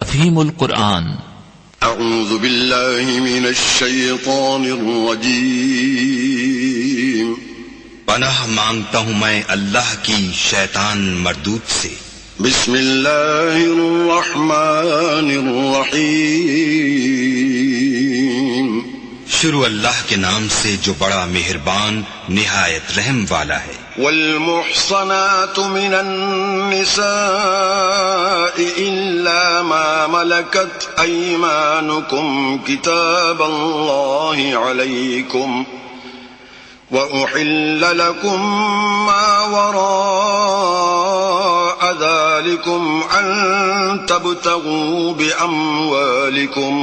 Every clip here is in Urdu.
تفہیم القرآن۔ اعوذ باللہ من الشیطان الرجیم۔ پناہ مانگتا ہوں میں اللہ کی شیطان مردود سے۔ بسم اللہ الرحمن الرحیم۔ شروع اللہ کے نام سے جو بڑا مہربان نہایت رحم والا ہے۔ والمحصنات من النساء إلا ما ملكت أيمانكم كتاب الله عليكم وأحل لكم ما وراء ذلكم أن تبتغوا بأموالكم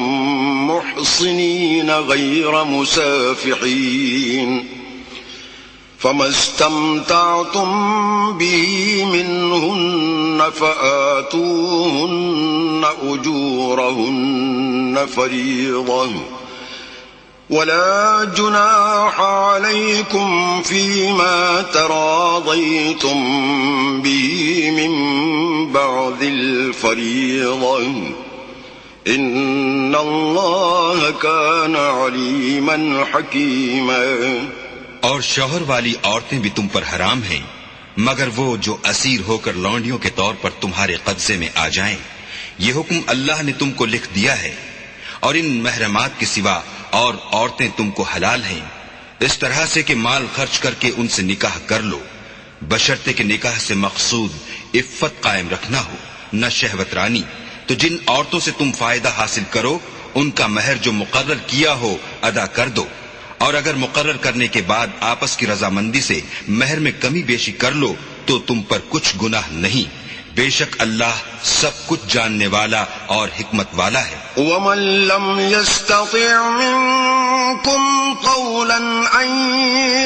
محصنين غير مسافحين فما استمتعتم به منهن فآتوهن أجورهن فريضة ولا جناح عليكم فيما تراضيتم به من بعد الفريضة إن الله كان عليما حكيما۔ اور شوہر والی عورتیں بھی تم پر حرام ہیں مگر وہ جو اسیر ہو کر لونڈیوں کے طور پر تمہارے قبضے میں آ جائیں۔ یہ حکم اللہ نے تم کو لکھ دیا ہے، اور ان محرمات کے سوا اور عورتیں تم کو حلال ہیں، اس طرح سے کہ مال خرچ کر کے ان سے نکاح کر لو، بشرطے کہ نکاح سے مقصود عفت قائم رکھنا ہو، نہ شہوت رانی۔ تو جن عورتوں سے تم فائدہ حاصل کرو ان کا مہر جو مقرر کیا ہو ادا کر دو، اور اگر مقرر کرنے کے بعد آپس کی رضامندی سے مہر میں کمی بیشی کر لو تو تم پر کچھ گناہ نہیں، بے شک اللہ سب کچھ جاننے والا اور حکمت والا ہے۔ ومن لم يستطع منكم قولا أن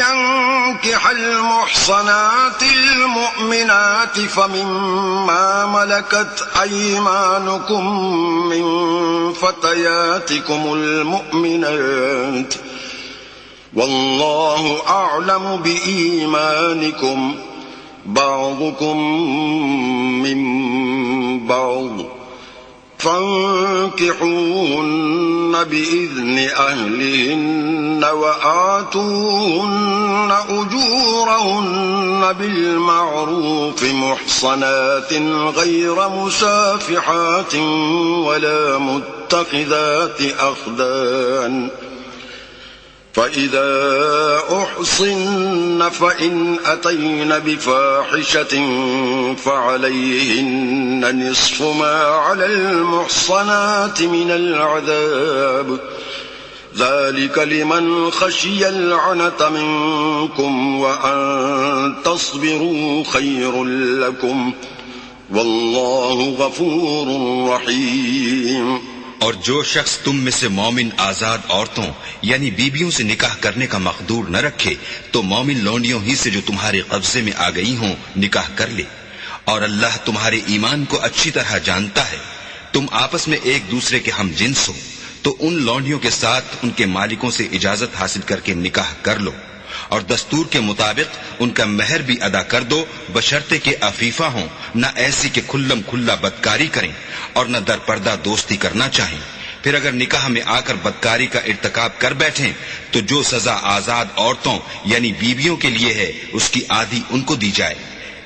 ينكح المحصنات المؤمنات فمما ملكت أيمانكم من فتياتكم المؤمنات والله أعلم بإيمانكم بعضكم من بعض فانكحوهن بإذن أهلهن وآتوهن أجورهن بالمعروف محصنات غير مسافحات ولا متخذات أخدان فإذا أحصن فإن أتين بفاحشة فعليهن نصف ما على المحصنات من العذاب ذلك لمن خشي العنة منكم وأن تصبروا خير لكم والله غفور رحيم۔ اور جو شخص تم میں سے مومن آزاد عورتوں یعنی بیبیوں سے نکاح کرنے کا مقدور نہ رکھے تو مومن لونڈیوں ہی سے جو تمہارے قبضے میں آ گئی ہوں نکاح کر لے، اور اللہ تمہارے ایمان کو اچھی طرح جانتا ہے۔ تم آپس میں ایک دوسرے کے ہم جنس ہو تو ان لونڈیوں کے ساتھ ان کے مالکوں سے اجازت حاصل کر کے نکاح کر لو، اور دستور کے مطابق ان کا مہر بھی ادا کر دو، بشرطے کہ عفیفہ ہوں، نہ ایسی کہ کھلم کھلا بدکاری کریں اور نہ در پردہ دوستی کرنا چاہیں۔ پھر اگر نکاح میں آ کر بدکاری کا ارتکاب کر بیٹھیں تو جو سزا آزاد عورتوں یعنی بیویوں کے لیے ہے اس کی آدھی ان کو دی جائے۔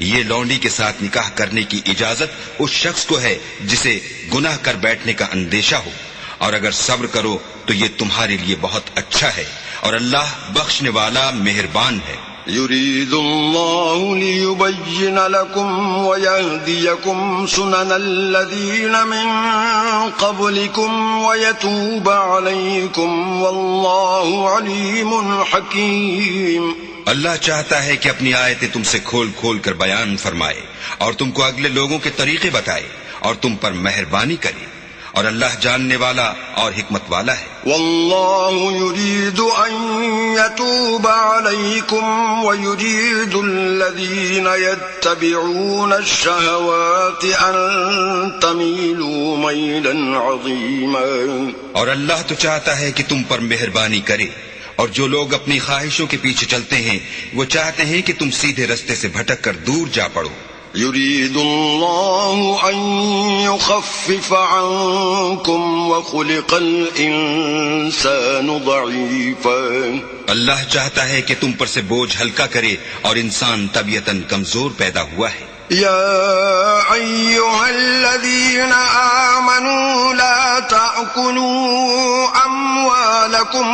یہ لونڈی کے ساتھ نکاح کرنے کی اجازت اس شخص کو ہے جسے گناہ کر بیٹھنے کا اندیشہ ہو، اور اگر صبر کرو تو یہ تمہارے لیے بہت اچھا ہے، اور اللہ بخشنے والا مہربان ہے۔ يريد الله ليبين لكم ويهديكم سنن الذين من قبلكم ويتوب عليكم والله عليم حكيم۔ اللہ چاہتا ہے کہ اپنی آیتیں تم سے کھول کھول کر بیان فرمائے اور تم کو اگلے لوگوں کے طریقے بتائے اور تم پر مہربانی کرے، اور اللہ جاننے والا اور حکمت والا ہے۔ واللہ یرید ان یتوب علیکم ویرید الذین یتبعون الشہوات ان تمیلوا میلا عظیما۔ اور اللہ تو چاہتا ہے کہ تم پر مہربانی کرے، اور جو لوگ اپنی خواہشوں کے پیچھے چلتے ہیں وہ چاہتے ہیں کہ تم سیدھے رستے سے بھٹک کر دور جا پڑو۔ يريد الله أن يخفف عنكم وخلق الإنسان ضعيفا اللہ چاہتا ہے کہ تم پر سے بوجھ ہلکا کرے اور انسان طبیعتاً کمزور پیدا ہوا ہے. يا أيها الذين آمنوا لا تأكلوا أموالكم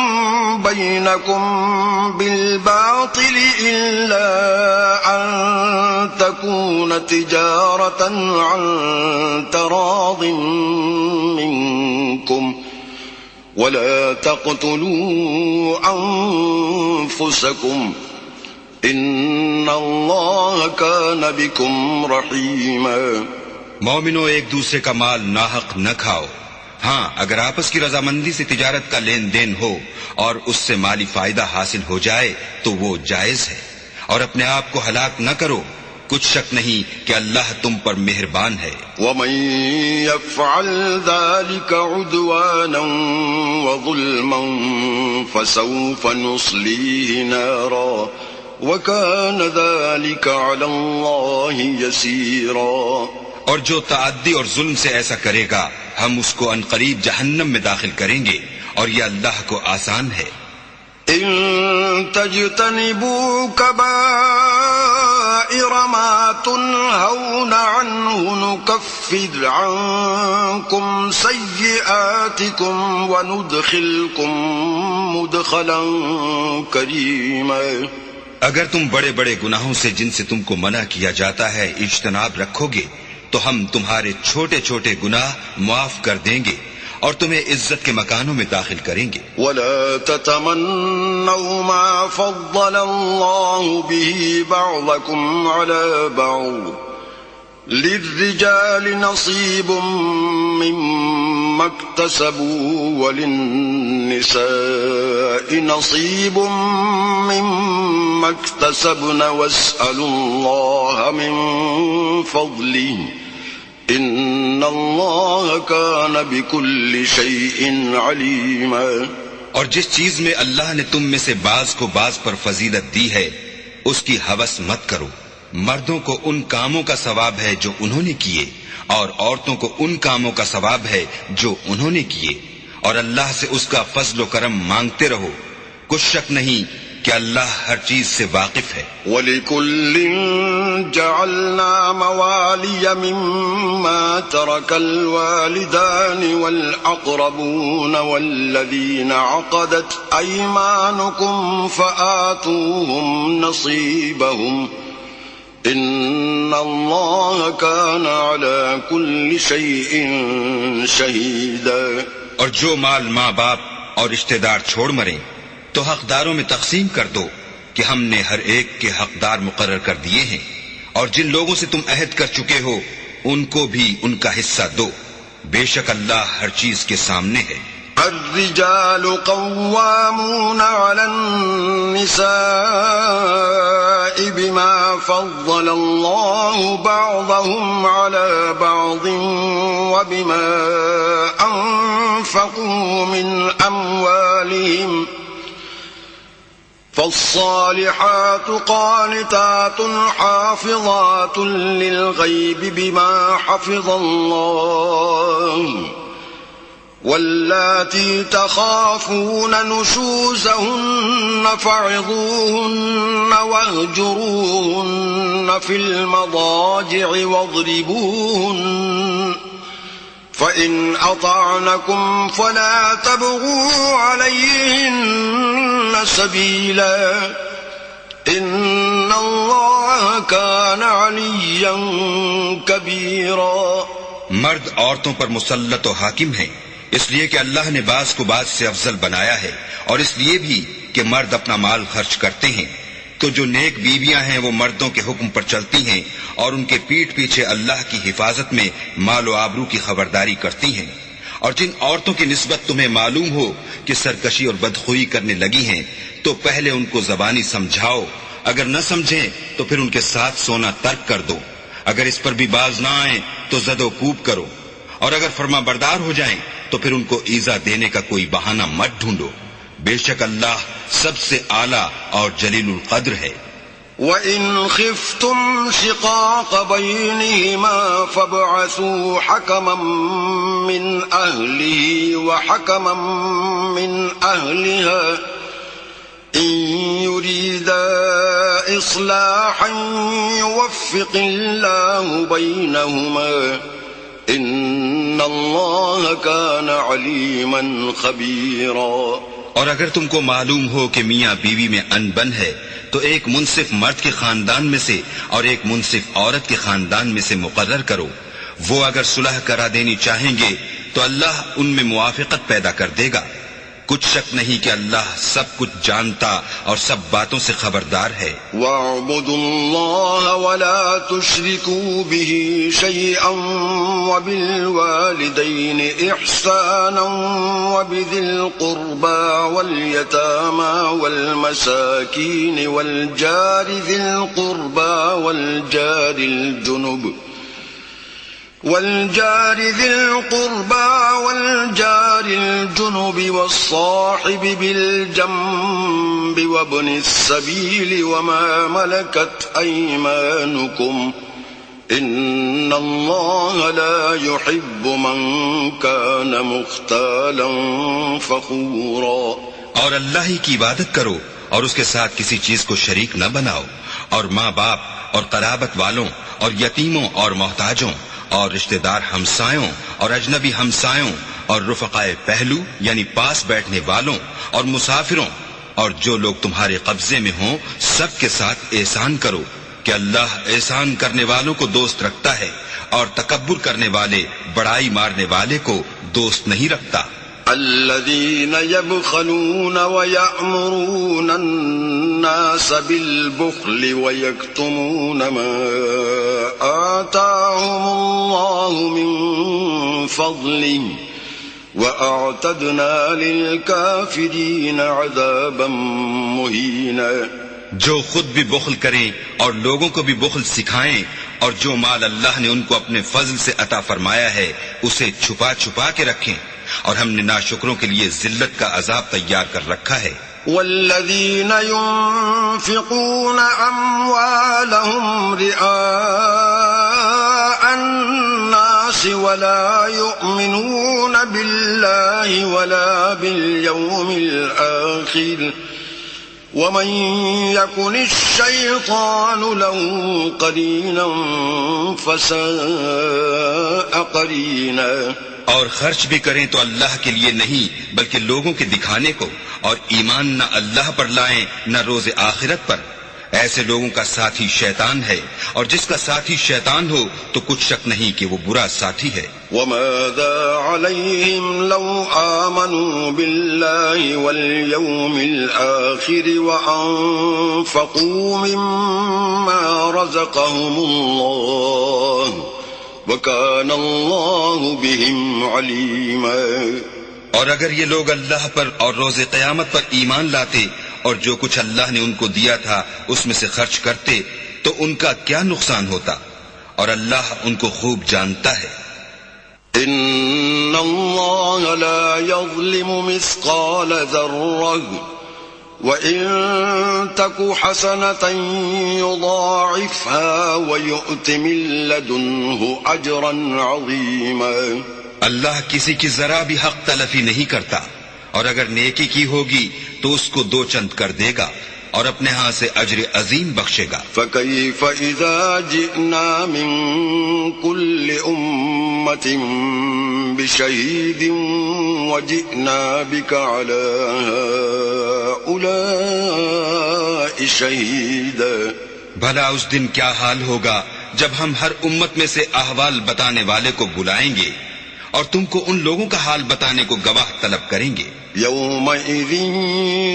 بينكم بالباطل إلا أن تكون تجارة عن تراض منكم ولا تقتلوا أنفسكم ان اللہ کان بکم رحیما. مومنو ایک دوسرے کا مال ناحق نہ کھاؤ. ہاں اگر آپس کی رضامندی سے تجارت کا لین دین ہو اور اس سے مالی فائدہ حاصل ہو جائے تو وہ جائز ہے. اور اپنے آپ کو ہلاک نہ کرو، کچھ شک نہیں کہ اللہ تم پر مہربان ہے. ومن يفعل ذلك عدوانا وظلما فسوف نصليه نارا وَكَانَ ذَلِكَ عَلَى اللَّهِ يَسِيرًا. اور جو تعدی اور ظلم سے ایسا کرے گا ہم اس کو عنقریب جہنم میں داخل کریں گے اور یہ اللہ کو آسان ہے. إِن تَجْتَنِبُوا كَبَائِرَ مَا تُنْهَوْنَ عَنْهُ نُكَفِّرْ عَنْكُمْ سَيِّئَاتِكُمْ وَنُدْخِلْكُمْ مُدْخَلًا كَرِيمًا. اگر تم بڑے بڑے گناہوں سے جن سے تم کو منع کیا جاتا ہے اجتناب رکھو گے تو ہم تمہارے چھوٹے چھوٹے گناہ معاف کر دیں گے اور تمہیں عزت کے مکانوں میں داخل کریں گے. وَلَا تَتَمَنَّوْا مَا فَضَّلَ اللَّهُ بِهِ بَعْضَكُمْ عَلَى بَعْضٍ لِلرِّجَالِ نَصِيبٌ مِّمَّا اكْتَسَبُوا وَلِلنِّسَاءِ نَصِيبٌ مِّمَّا اكْتَسَبْنَ وَاسْأَلُوا اللَّهَ مِن فَضْلِهِ إِنَّ اللَّهَ كَانَ بِكُلِّ شَيْءٍ عَلِيمًا. اور جس چیز میں اللہ نے تم میں سے بعض کو بعض پر فضیلت دی ہے اس کی ہوس مت کرو. مردوں کو ان کاموں کا ثواب ہے جو انہوں نے کیے اور عورتوں کو ان کاموں کا ثواب ہے جو انہوں نے کیے اور اللہ سے اس کا فضل و کرم مانگتے رہو. کچھ شک نہیں کہ اللہ ہر چیز سے واقف ہے. وَلِكُلٍّ جَعَلْنَا مَوَالِيَ مِمَّا تَرَكَ الْوَالِدَانِ وَالْأَقْرَبُونَ وَالَّذِينَ عَقَدَتْ أَيْمَانُكُمْ فَآتُوهُمْ نَصِيبَهُمْ إِنَّ اللَّهَ كَانَ عَلَى كُلِّ شَيْءٍ شَهِيدًا. اور جو مال ماں باپ اور رشتہ دار چھوڑ مریں تو حقداروں میں تقسیم کر دو کہ ہم نے ہر ایک کے حقدار مقرر کر دیے ہیں اور جن لوگوں سے تم عہد کر چکے ہو ان کو بھی ان کا حصہ دو. بے شک اللہ ہر چیز کے سامنے ہے. الرجال قوامون على النساء بما فضل الله بعضهم على بعض وبما أنفقوا من أموالهم فالصالحات قانتات حافظات للغيب بما حفظ الله واللاتي تخافون نشوزهن فعظوهن واهجروهن في المضاجع واضربوهن فإن أطعنكم فلا تبغوا عليهن سبيلا إن الله كان عليا كبيرا. مرد عورتوں پر مسلط و حاکم ہیں اس لیے کہ اللہ نے بعض کو بعض سے افضل بنایا ہے اور اس لیے بھی کہ مرد اپنا مال خرچ کرتے ہیں. تو جو نیک بیویاں ہیں وہ مردوں کے حکم پر چلتی ہیں اور ان کے پیٹھ پیچھے اللہ کی حفاظت میں مال و آبرو کی خبرداری کرتی ہیں. اور جن عورتوں کی نسبت تمہیں معلوم ہو کہ سرکشی اور بدخوئی کرنے لگی ہیں تو پہلے ان کو زبانی سمجھاؤ، اگر نہ سمجھیں تو پھر ان کے ساتھ سونا ترک کر دو. اگر اس پر بھی باز نہ آئیں تو زد و کوب کرو اور اگر فرما بردار ہو جائیں تو پھر ان کو ایذا دینے کا کوئی بہانہ مت ڈھونڈو. بے شک اللہ سب سے اعلیٰ اور جلیل القدر ہے. وَإِنْ خِفْتُمْ شِقَاقَ بَيْنِهِمَا فَابْعَثُوا حَكَمًا مِّنْ أَهْلِهِ وَحَكَمًا مِّنْ أَهْلِهَا إِن يُرِيدَا إِصْلَاحًا يُوَفِّقِ اللَّهُ بَيْنَهُمَا إِنَّ اللَّهَ كَانَ عَلِيمًا خَبِيرًا۔ اور اگر تم کو معلوم ہو کہ میاں بیوی میں انبن ہے تو ایک منصف مرد کے خاندان میں سے اور ایک منصف عورت کے خاندان میں سے مقرر کرو۔ وہ اگر صلح کرا دینی چاہیں گے تو اللہ ان میں موافقت پیدا کر دے گا۔ کچھ شک نہیں کہ اللہ سب کچھ جانتا اور سب باتوں سے خبردار ہے۔ وَاعْبُدُوا اللَّهَ وَلَا تُشْرِكُوا بِهِ شَيْئًا وَبِالْوَالِدَيْنِ إِحْسَانًا وَبِذِي الْقُرْبَى وَالْيَتَامَى وَالْمَسَاكِينِ وَالْجَارِ ذِي الْقُرْبَى والجار ذي القربى والجار الجنب والصاحب بالجنب وابن السبيل وما ملكت أيمانكم إن الله لا يحب من كان مختالا فخورا۔ اور اللہ ہی کی عبادت کرو اور اس کے ساتھ کسی چیز کو شریک نہ بناؤ، اور ماں باپ اور قرابت والوں اور یتیموں اور محتاجوں اور رشتہ دار ہمسایوں اور اجنبی ہمسایوں اور رفقائے پہلو یعنی پاس بیٹھنے والوں اور مسافروں اور جو لوگ تمہارے قبضے میں ہوں سب کے ساتھ احسان کرو کہ اللہ احسان کرنے والوں کو دوست رکھتا ہے اور تکبر کرنے والے بڑائی مارنے والے کو دوست نہیں رکھتا۔ الذين يبخلون ويأمرون الناس بالبخل ويكتمون ما آتاهم الله من فضله وأعتدنا للكافرين عذابا مهينا۔ جو خود بھی بخل کریں اور لوگوں کو بھی بخل سکھائیں، اور جو مال اللہ نے ان کو اپنے فضل سے عطا فرمایا ہے اسے چھپا چھپا کے رکھیں، اور ہم نے ناشکروں کے لیے ذلت کا عذاب تیار کر رکھا ہے۔ والذین ينفقون اموالهم رئاء الناس ولا يؤمنون بالله ولا باليوم الآخر ومن يكن الشيطان له قرينا فساء قرينا۔ اور خرچ بھی کریں تو اللہ کے لیے نہیں بلکہ لوگوں کے دکھانے کو، اور ایمان نہ اللہ پر لائیں نہ روز آخرت پر۔ ایسے لوگوں کا ساتھی شیطان ہے، اور جس کا ساتھی شیطان ہو تو کچھ شک نہیں کہ وہ برا ساتھی ہے۔ وَمَاذَا عَلَيْهِمْ لَوْ آمَنُوا بِاللَّهِ وَالْيَوْمِ الْآخِرِ وَأَنفَقُوا مِمَّا رَزَقَهُمُ اللَّهُ وَكَانَ اللَّهُ بِهِمْ عَلِيمًا۔ اور اگر یہ لوگ اللہ پر اور روز قیامت پر ایمان لاتے اور جو کچھ اللہ نے ان کو دیا تھا اس میں سے خرچ کرتے تو ان کا کیا نقصان ہوتا، اور اللہ ان کو خوب جانتا ہے۔ ان اللہ لا یظلم مثقال ذرہ وَإِن تَكُ حَسَنَةً يُضَاعِفْهَا وَيُؤْتِ مِن لَّدُنْهُ أَجْرًا عَظِيمًا۔ اللہ کسی کی ذرا بھی حق تلفی نہیں کرتا، اور اگر نیکی کی ہوگی تو اس کو دو چند کر دے گا اور اپنے ہاں سے اجر عظیم بخشے گا۔ فَكَيْفَ إِذَا جِئْنَا مِن كُلِّ أُمَّةٍ بِشَهِيدٍ وَجِئْنَا بِكَ عَلَى هَؤُلَاءِ شَهِيدًا۔ بھلا اس دن کیا حال ہوگا جب ہم ہر امت میں سے احوال بتانے والے کو بلائیں گے اور تم کو ان لوگوں کا حال بتانے کو گواہ طلب کریں گے۔ يَوْمَئِذٍ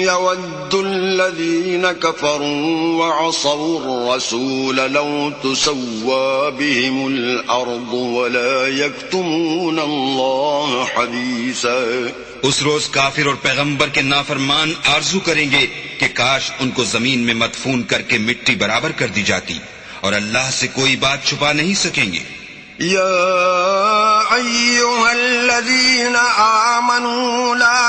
يَوَدُّ الَّذِينَ كَفَرُوا وَعَصَوُا الرَّسُولَ لَوْ تُسَوَّىٰ بِهِمُ الْأَرْضُ وَلَا يَكْتُمُونَ اللَّهَ حَدِيثًا۔ اس روز کافر اور پیغمبر کے نافرمان آرزو کریں گے کہ کاش ان کو زمین میں مدفون کر کے مٹی برابر کر دی جاتی، اور اللہ سے کوئی بات چھپا نہیں سکیں گے۔ يا أيها الذين آمنوا لا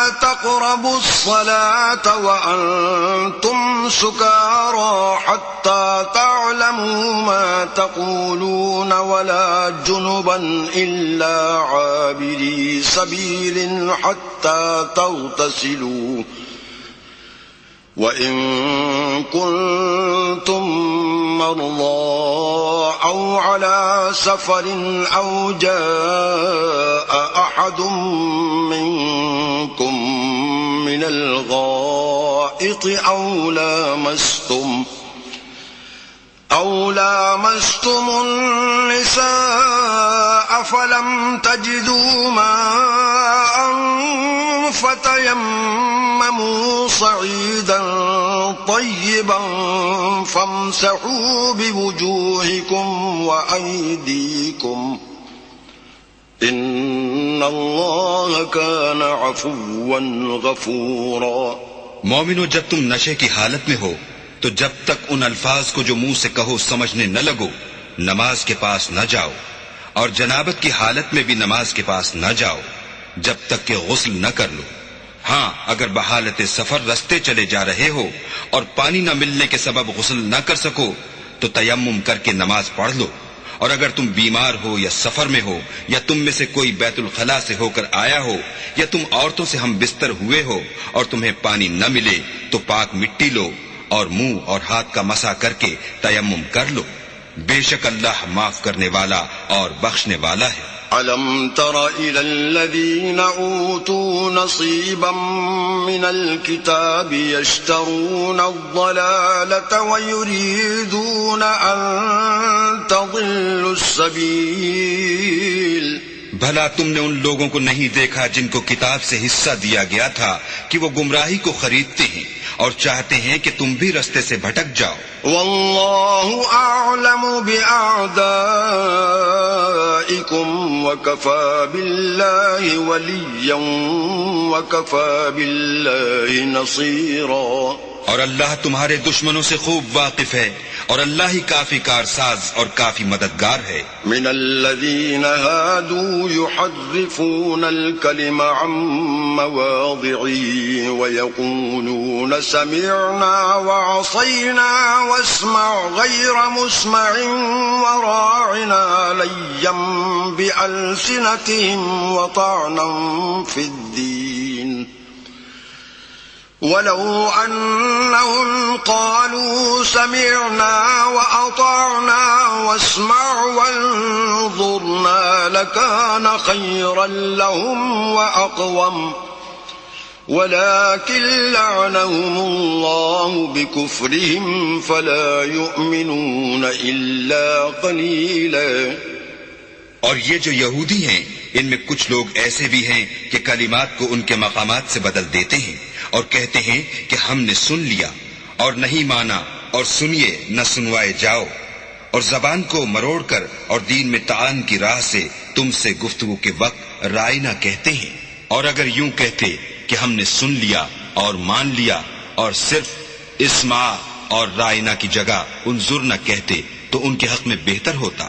تقربوا الصلاة وأنتم سكارى حتى تعلموا ما تقولون ولا جنبا إلا عابري سبيل حتى تغتسلوا وإن كنتم مرضى أو على سفر أو جاء أحد منكم من الغائط أو لامستم النساء فلم تجدوا ماء فتيمموا صعيدا طيبا فامسحوا بوجوهكم وأيديكم إن الله كان عفوا غفورا. مومنو، جب تم نشے کی حالت میں ہو تو جب تک ان الفاظ کو جو منہ سے کہو سمجھنے نہ لگو نماز کے پاس نہ جاؤ، اور جنابت کی حالت میں بھی نماز کے پاس نہ جاؤ جب تک کہ غسل نہ کر لو. ہاں، اگر بحالت سفر رستے چلے جا رہے ہو اور پانی نہ ملنے کے سبب غسل نہ کر سکو تو تیمم کر کے نماز پڑھ لو. اور اگر تم بیمار ہو یا سفر میں ہو یا تم میں سے کوئی بیت الخلاء سے ہو کر آیا ہو یا تم عورتوں سے ہم بستر ہوئے ہو اور تمہیں پانی نہ ملے تو پاک مٹی لو اور منہ اور ہاتھ کا مسح کر کے تیمم کر لو. بے شک اللہ معاف کرنے والا اور بخشنے والا ہے. أَلَمْ تَرَ إِلَى الَّذِينَ أُوتُوا نَصِيبًا مِنَ الْكِتَابِ يَشْتَرُونَ الضَّلَالَةَ وَيُرِيدُونَ أَن تَضِلُّوا السَّبِيلَ. بھلا تم نے ان لوگوں کو نہیں دیکھا جن کو کتاب سے حصہ دیا گیا تھا کہ وہ گمراہی کو خریدتے ہیں اور چاہتے ہیں کہ تم بھی رستے سے بھٹک جاؤ. واللہ اعلم بأعدائکم وکفى باللہ ولیا وکفى باللہ نصیرا. اور اللہ تمہارے دشمنوں سے خوب واقف ہے اور اللہ ہی کافی کارساز اور کافی مددگار ہے. من الذین هادوا يحرفون الكلم عن مواضعه ويقولون سمعنا وعصينا واسمع غير مسمع وراعنا ليا بألسنتهم وطعنا في الدين ولو أنهم قالوا سمعنا وأطعنا واسمع وانظرنا لكان خيرا لهم وأقوم ولكن لعنهم الله بكفرهم فلا يؤمنون إلا قليلا. اور یہ جو یہودی ہیں ان میں کچھ لوگ ایسے بھی ہیں کہ کلمات کو ان کے مقامات سے بدل دیتے ہیں اور کہتے ہیں کہ ہم نے سن لیا اور نہیں مانا اور سنیے نہ سنوائے جاؤ، اور زبان کو مروڑ کر اور دین میں طعن کی راہ سے تم سے گفتگو کے وقت رائنا کہتے ہیں. اور اگر یوں کہتے کہ ہم نے سن لیا اور مان لیا اور صرف اسمع اور رائنا کی جگہ انظر نہ کہتے تو ان کے حق میں بہتر ہوتا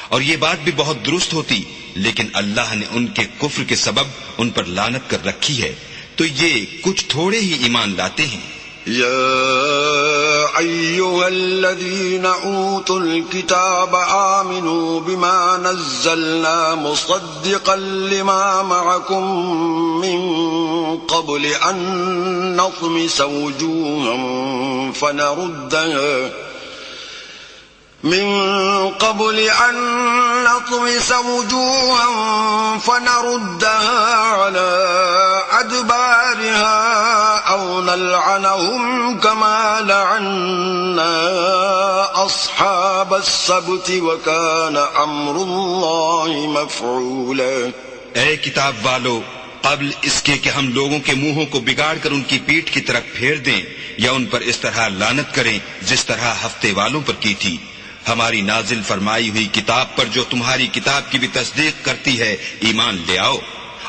اور یہ بات بھی بہت درست ہوتی، لیکن اللہ نے ان کے کفر کے سبب ان پر لعنت کر رکھی ہے تو یہ کچھ تھوڑے ہی ایمان لاتے ہیں. يا أيها الذين أوتوا الكتاب آمنوا بما نزلنا مصدقا لما معكم من قبل أن نطمس وجوها فنردها على أدبارها أو نلعنهم كما لعنا أصحاب السبت وكان أمر الله مفعولا. اے کتاب والو، قبل اس کے کہ ہم لوگوں کے منہوں کو بگاڑ کر ان کی پیٹھ کی طرف پھیر دیں یا ان پر اس طرح لعنت کریں جس طرح ہفتے والوں پر کی تھی، ہماری نازل فرمائی ہوئی کتاب پر جو تمہاری کتاب کی بھی تصدیق کرتی ہے ایمان لے آؤ،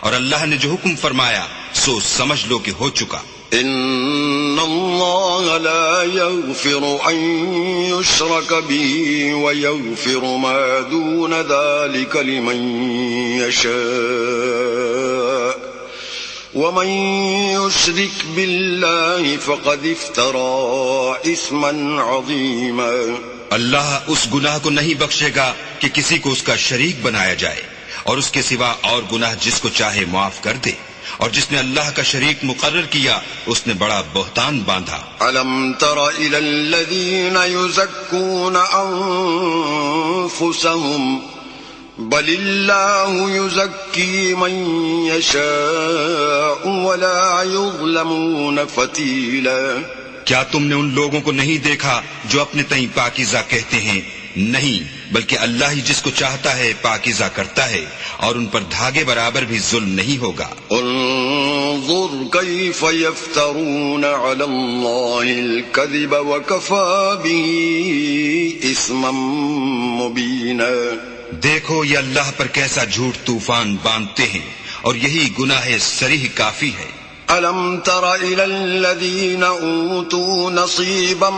اور اللہ نے جو حکم فرمایا سو سمجھ لو کہ ہو چکا. ان اللہ لا یغفر ان یشرک به ویغفر ما دون ذلك لمن یشاء ومن يشرك بالله فقد افترى اثما عظيما. اللہ اس گناہ کو نہیں بخشے گا کہ کسی کو اس کا شریک بنایا جائے، اور اس کے سوا اور گناہ جس کو چاہے معاف کر دے، اور جس نے اللہ کا شریک مقرر کیا اس نے بڑا بہتان باندھا. أَلَمْ تَرَ إِلَى الَّذِينَ يُزَكُّونَ أَنفُسَهُمْ بَلِ اللَّهُ يُزَكِّي مَن يَشَاءُ وَلَا يُظْلَمُونَ فَتِيلًا. کیا تم نے ان لوگوں کو نہیں دیکھا جو اپنے تئیں پاکیزہ کہتے ہیں؟ نہیں، بلکہ اللہ ہی جس کو چاہتا ہے پاکیزہ کرتا ہے، اور ان پر دھاگے برابر بھی ظلم نہیں ہوگا. انظر كيف يفترون على الله الكذب وكفى به اثما مبينا. دیکھو یہ اللہ پر کیسا جھوٹ طوفان باندھتے ہیں، اور یہی گناہ صریح کافی ہے. أَلَمْ تَرَ إِلَى الَّذِينَ أُوتُوا نَصِيبًا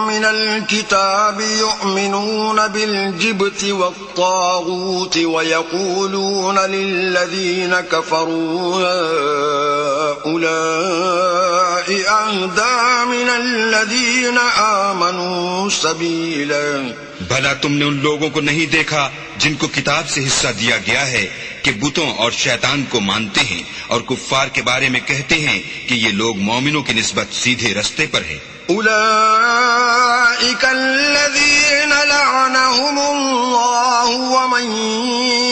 مِنَ الْكِتَابِ يُؤْمِنُونَ بِالْجِبْتِ وَالطَّاغُوتِ وَيَقُولُونَ لِلَّذِينَ كَفَرُوا هَؤُلَاءِ أَهْدَىٰ مِنَ الَّذِينَ آمَنُوا سَبِيلًا. بھلا تم نے ان لوگوں کو نہیں دیکھا جن کو کتاب سے حصہ دیا گیا ہے کہ بتوں اور شیطان کو مانتے ہیں اور کفار کے بارے میں کہتے ہیں کہ یہ لوگ مومنوں کی نسبت سیدھے رستے پر ہیں. أولئك الذين لعنهم الله ومن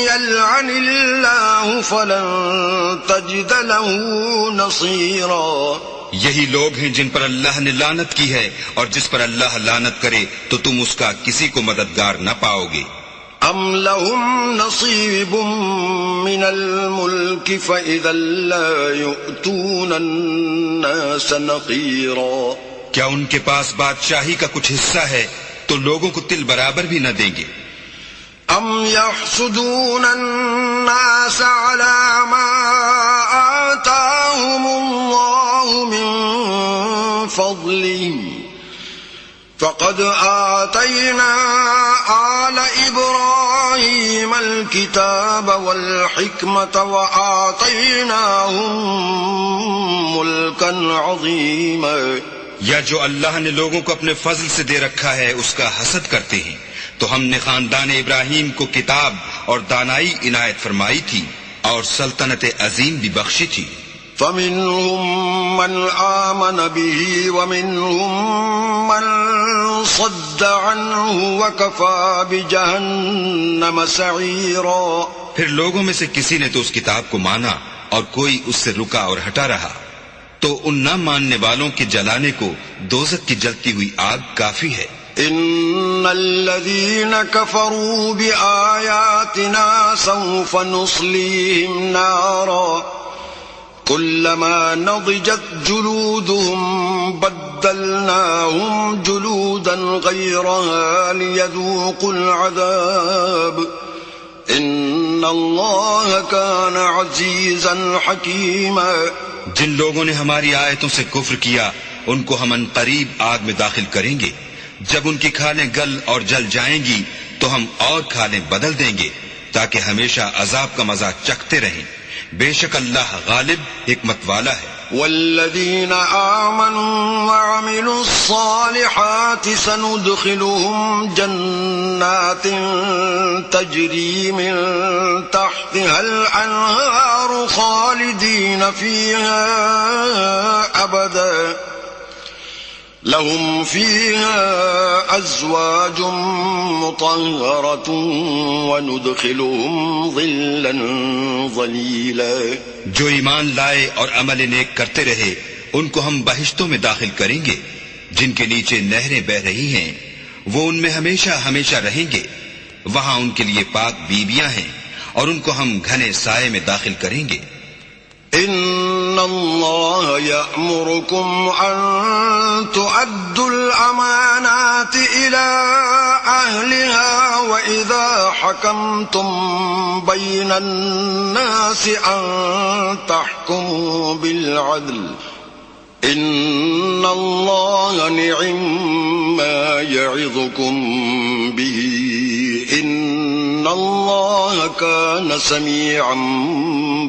يلعن الله فلن تجد له نصيرا. یہی لوگ ہیں جن پر اللہ نے لعنت کی ہے، اور جس پر اللہ لعنت کرے تو تم اس کا کسی کو مددگار نہ پاؤ گے. ام لهم نصیب من الملک فإذا لا يؤتون الناس نقیرا. کیا ان کے پاس بادشاہی کا کچھ حصہ ہے تو لوگوں کو تل برابر بھی نہ دیں گے. ام يحسدون الناس على ما آتاهم الله من فضله فقد آتينا آل إبراهيم الكتاب والحكمة وآتيناهم ملكا عظيما. یا جو اللہ نے لوگوں کو اپنے فضل سے دے رکھا ہے اس کا حسد کرتے ہیں، تو ہم نے خاندان ابراہیم کو کتاب اور دانائی عنایت فرمائی تھی اور سلطنت عظیم بھی بخشی تھی. فمنهم من آمن به ومنهم من صد عنه وكفى بجهنم سعيرا. پھر لوگوں میں سے کسی نے تو اس کتاب کو مانا اور کوئی اس سے رکا اور ہٹا رہا، تو ان نہ ماننے والوں کے جلانے کو دوزخ کی جلتی ہوئی آگ کافی ہے. ان الذين كفروا بآياتنا سوف نصليهم نارا كلما نضجت جلودهم بدلناهم جلودا غيرها ليذوقوا العذاب ان الله كان عزيزا حكيما. جن لوگوں نے ہماری آیتوں سے کفر کیا ان کو ہم ان قریب آگ میں داخل کریں گے. جب ان کی کھالیں گل اور جل جائیں گی تو ہم اور کھالیں بدل دیں گے تاکہ ہمیشہ عذاب کا مزہ چکھتے رہیں. بے شک اللہ غالب حکمت والا ہے. والذین آمنوا وعملوا الصالحات سندخلهم جنات تجری من تحتها الانہار خالدین فیها ابدا لهم فيها أزواج مطهرة وندخلهم ظلا ظليلا. جو ایمان لائے اور عمل نیک کرتے رہے ان کو ہم بہشتوں میں داخل کریں گے جن کے نیچے نہریں بہ رہی ہیں، وہ ان میں ہمیشہ ہمیشہ رہیں گے. وہاں ان کے لیے پاک بیویاں ہیں اور ان کو ہم گھنے سائے میں داخل کریں گے. ان اللہ یأمرکم ان تؤدوا الامانات الى اہلها واذا حکمتم بین الناس ان تحکموا بالعدل ان اللہ نعم ما یعظکم به ان اللہ کان سمیعا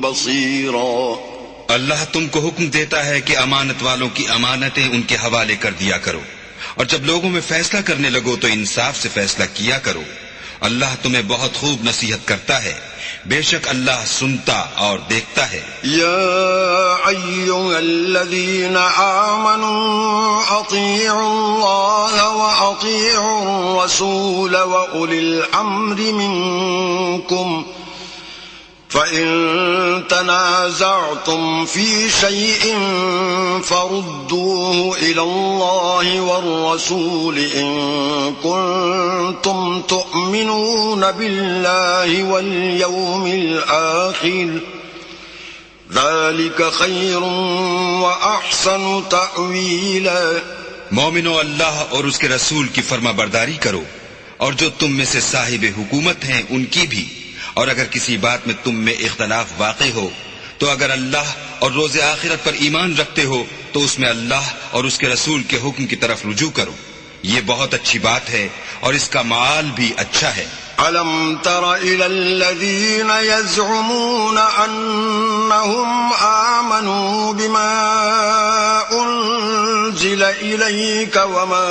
بصیرا. اللہ تم کو حکم دیتا ہے کہ امانت والوں کی امانتیں ان کے حوالے کر دیا کرو، اور جب لوگوں میں فیصلہ کرنے لگو تو انصاف سے فیصلہ کیا کرو۔ اللہ تمہیں بہت خوب نصیحت کرتا ہے، بے شک اللہ سنتا اور دیکھتا ہے۔ يا أيها الذين آمنوا أطيعوا الله وأطيعوا الرسول وأولي الأمر منكم فإن تنازعتم في شيء فردوه إلى الله والرسول إن كنتم تؤمنون بالله واليوم الآخر ذلك خير وأحسن تأويلا۔ مومنو، اللہ اور اس کے رسول کی فرما برداری کرو، اور جو تم میں سے صاحب حکومت ہیں ان کی بھی، اور اگر کسی بات میں تم میں اختلاف واقع ہو تو اگر اللہ اور روز آخرت پر ایمان رکھتے ہو تو اس میں اللہ اور اس کے رسول کے حکم کی طرف رجوع کرو، یہ بہت اچھی بات ہے اور اس کا معال بھی اچھا ہے۔ أَلَمْ تَرَ إِلَى الَّذِينَ يَزْعُمُونَ أَنَّهُمْ آمَنُوا بِمَا أُنزِلَ إِلَيْكَ وَمَا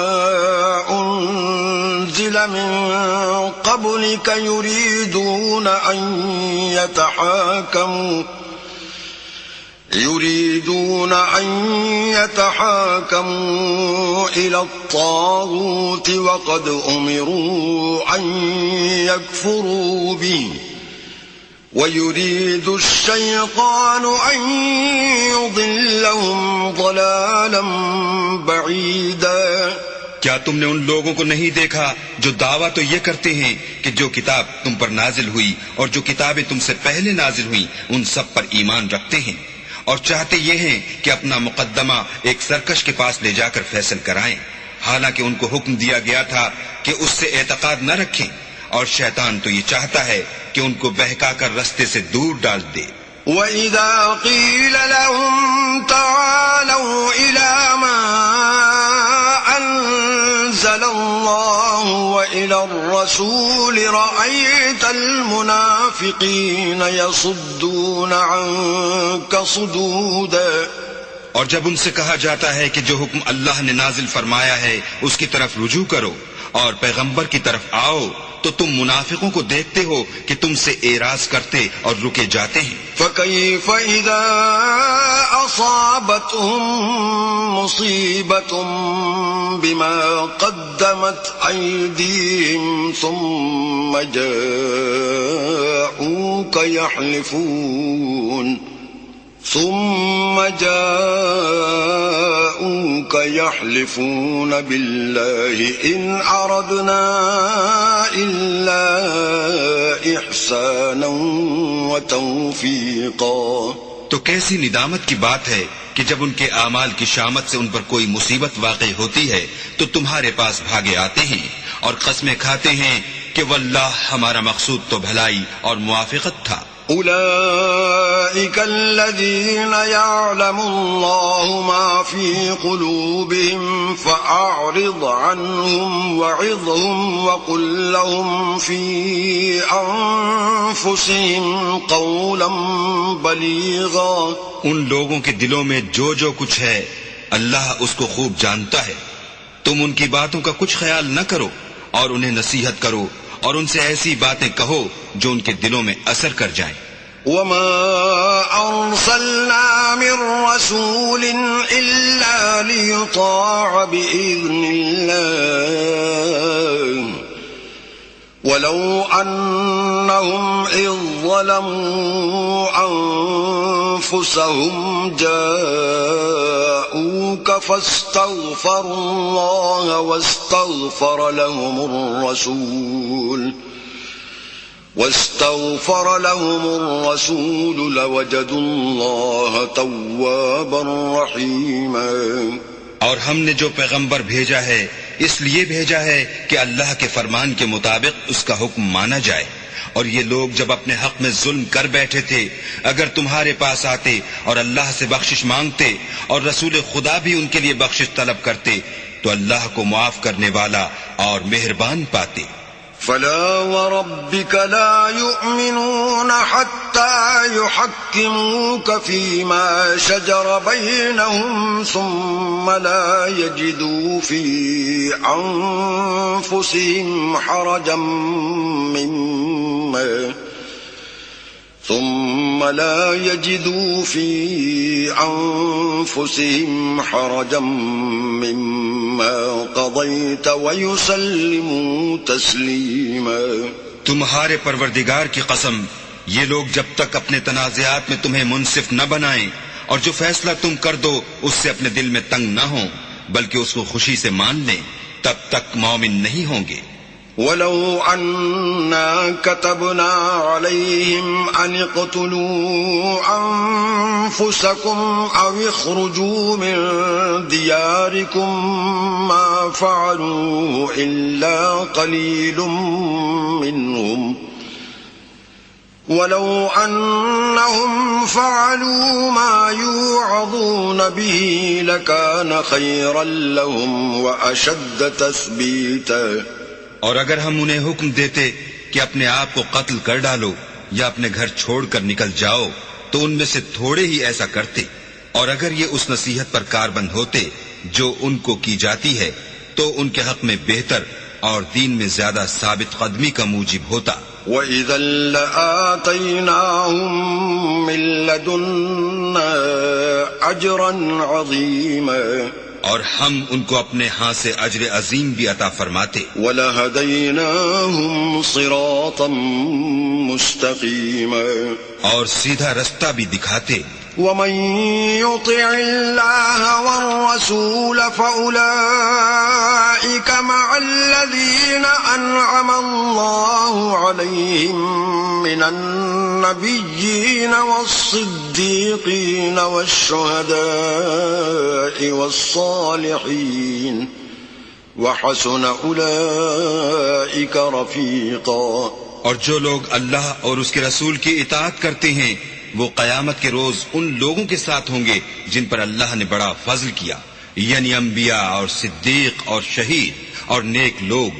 أُنزِلَ مِن قَبْلِكَ يُرِيدُونَ أن يتحاكموا إلى الطاغوت وقد أمروا أن يكفروا به ويريد الشيطان أن يضلهم ضلالا بعيدا۔ کیا تم نے ان لوگوں کو نہیں دیکھا جو دعویٰ تو یہ کرتے ہیں کہ جو کتاب تم پر نازل ہوئی اور جو کتابیں تم سے پہلے نازل ہوئیں ان سب پر ایمان رکھتے ہیں، اور چاہتے یہ ہیں کہ اپنا مقدمہ ایک سرکش کے پاس لے جا کر فیصل کرائیں، حالانکہ ان کو حکم دیا گیا تھا کہ اس سے اعتقاد نہ رکھیں، اور شیطان تو یہ چاہتا ہے کہ ان کو بہکا کر رستے سے دور ڈال دے۔ وَإِذَا قِيلَ لَهُمْ تَعَالَوْا إِلَى مَا أَنزَلَ اللَّهُ وَإِلَى الرَّسُولِ رَأَيْتَ الْمُنَافِقِينَ يَصُدُّونَ عَنكَ صُدُودًا۔ اور جب ان سے کہا جاتا ہے کہ جو حکم اللہ نے نازل فرمایا ہے اس کی طرف رجوع کرو اور پیغمبر کی طرف آؤ تو تم منافقوں کو دیکھتے ہو کہ تم سے اعراض کرتے اور رکے جاتے ہیں۔ فَكَيْفَ إِذَا أَصَابَتْهُم مُّصِيبَةٌ بِمَا قَدَّمَتْ أَيْدِيهِمْ ثُمَّ جاءوك يحلفون بالله إن أردنا إلا إحسانا وتوفيقا۔ تو کیسی ندامت کی بات ہے کہ جب ان کے اعمال کی شامت سے ان پر کوئی مصیبت واقع ہوتی ہے تو تمہارے پاس بھاگے آتے ہیں اور قسمیں کھاتے ہیں کہ واللہ ہمارا مقصود تو بھلائی اور موافقت تھا۔ أولئك الذين يعلم الله ما في قلوبهم فأعرض عنهم وعظهم وقل لهم في أنفسهم قولا بليغا۔ ان لوگوں کے دلوں میں جو جو کچھ ہے اللہ اس کو خوب جانتا ہے، تم ان کی باتوں کا کچھ خیال نہ کرو اور انہیں نصیحت کرو اور ان سے ایسی باتیں کہو جو ان کے دلوں میں اثر کر جائیں۔ وما أرسلنا من رسول إلا ليطاع بإذن الله ولو أنهم إذ ظلموا أنفسهم جاءوك فاستغفروا الله واستغفر لهم الرسول لوجدوا الله توابا رحيما۔ اور ہم نے جو پیغمبر بھیجا ہے اس لیے بھیجا ہے کہ اللہ کے فرمان کے مطابق اس کا حکم مانا جائے، اور یہ لوگ جب اپنے حق میں ظلم کر بیٹھے تھے اگر تمہارے پاس آتے اور اللہ سے بخشش مانگتے اور رسول خدا بھی ان کے لیے بخشش طلب کرتے تو اللہ کو معاف کرنے والا اور مہربان پاتے۔ فلا وربك لا يؤمنون حتى يحكموك فيما شجر بينهم ثم لا يجدوا في أنفسهم حرجا مما قضيت ويسلموا تسليما. تمہارے پروردگار کی قسم، یہ لوگ جب تک اپنے تنازعات میں تمہیں منصف نہ بنائیں اور جو فیصلہ تم کر دو اس سے اپنے دل میں تنگ نہ ہوں بلکہ اس کو خوشی سے مان لیں، تب تک مومن نہیں ہوں گے. وَلَوْ أَنَّا كَتَبْنَا عَلَيْهِمْ أَنِ اقْتُلُوا أَنفُسَكُمْ أَوِ اخْرُجُوا مِنْ دِيَارِكُمْ مَا فَعَلُوهُ إِلَّا قَلِيلٌ مِّنْهُمْ وَلَوْ أَنَّهُمْ فَعَلُوا مَا يُوعَظُونَ بِهِ لَكَانَ خَيْرًا لَّهُمْ وَأَشَدَّ تَثْبِيتًا. اور اگر ہم انہیں حکم دیتے کہ اپنے آپ کو قتل کر ڈالو یا اپنے گھر چھوڑ کر نکل جاؤ تو ان میں سے تھوڑے ہی ایسا کرتے، اور اگر یہ اس نصیحت پر کاربند ہوتے جو ان کو کی جاتی ہے تو ان کے حق میں بہتر اور دین میں زیادہ ثابت قدمی کا موجب ہوتا. وَإِذًا لَّآتَيْنَاهُم مِّن لَّدُنَّا أَجْرًا عَظِيمًا. اور ہم ان کو اپنے ہاں سے اجر عظیم بھی عطا فرماتے. وَلَهَدَيْنَاهُمْ صِرَاطًا مُسْتَقِيمًا. اور سیدھا رستہ بھی دکھاتے. وَمَن يُطِعِ اللَّهَ وَالرَّسُولَ فَأُولَئِكَ مَعَ الَّذِينَ أَنْعَمَ اللَّهُ عَلَيْهِم مِّنَ النَّبِيِّينَ وَالصِّدِّيقِينَ وَالشُّهَدَاءِ وَالصَّالِحِينَ وَحَسُنَ أُولَئِكَ رَفِيقًا. اور جو لوگ اللہ اور اس کے رسول کی اطاعت کرتے ہیں وہ قیامت کے روز ان لوگوں کے ساتھ ہوں گے جن پر اللہ نے بڑا فضل کیا، یعنی انبیاء اور صدیق اور شہید اور نیک لوگ،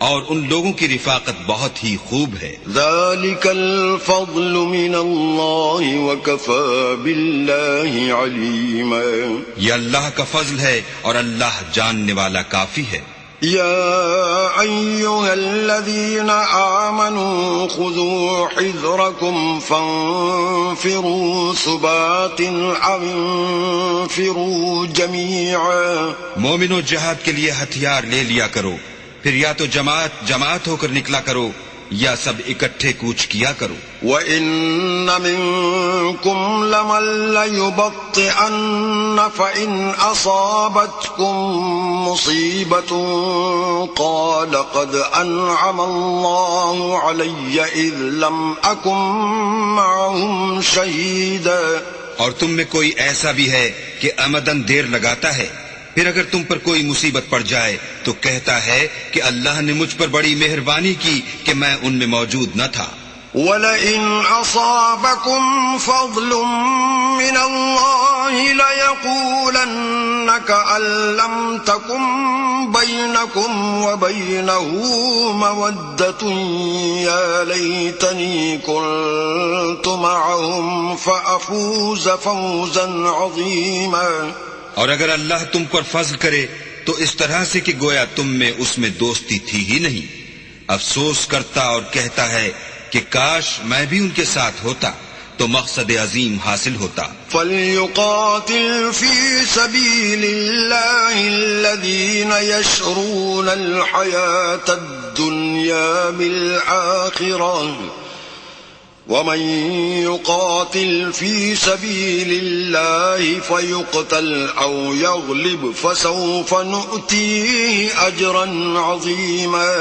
اور ان لوگوں کی رفاقت بہت ہی خوب ہے. ذَلِكَ الْفَضْلُ مِنَ اللَّهِ وَكَفَى بِاللَّهِ عَلِيمًا. یہ اللہ کا فضل ہے اور اللہ جاننے والا کافی ہے. يا أيها الذين آمنوا خذوا حذركم فانفروا ثبات أو انفروا جميعا. مومنو، جہاد کے لیے ہتھیار لے لیا کرو، پھر یا تو جماعت ہو کر نکلا کرو یا سب اکٹھے کوچ کیا کرو. وَإِنَّ مِنكُمْ لَمَن لَّيُبَطِّئَنَّ فَإِنْ أَصَابَتْكُم مُّصِيبَةٌ قَالَ قَدْ أَنْعَمَ اللَّهُ عَلَيَّ إِذْ لَمْ أَكُن مَّعَهُمْ شَهِيدًا. اور تم میں کوئی ایسا بھی ہے کہ عمدن دیر لگاتا ہے، پھر اگر تم پر کوئی مصیبت پڑ جائے تو کہتا ہے کہ اللہ نے مجھ پر بڑی مہربانی کی کہ میں ان میں موجود نہ تھا. وَلَئِنْ أَصَابَكُمْ فَضْلٌ مِّنَ اللَّهِ لَيَقُولَنَّ كَأَن لَّمْ تَكُن بَيْنَكُمْ وَبَيْنَهُ مَوَدَّةٌ يَا لَيْتَنِي كُنتُ مَعَهُمْ فَأَفُوزَ فَوْزًا عَظِيمًا. اور اگر اللہ تم پر فضل کرے تو اس طرح سے کہ گویا تم میں اس میں دوستی تھی ہی نہیں، افسوس کرتا اور کہتا ہے کہ کاش میں بھی ان کے ساتھ ہوتا تو مقصد عظیم حاصل ہوتا. فَلْيُقَاتِلْ فِي سَبِيلِ اللَّهِ الَّذِينَ يَشْرُونَ الْحَيَاةَ الدُّنْيَا بِالْآخِرَةِ وَمَن يُقَاتِلْ فِي سَبِيلِ اللَّهِ فَيُقْتَلْ أَوْ يَغْلِبْ فَسَوْفَ نُؤْتِيهِ أَجْرًا عَظِيمًا.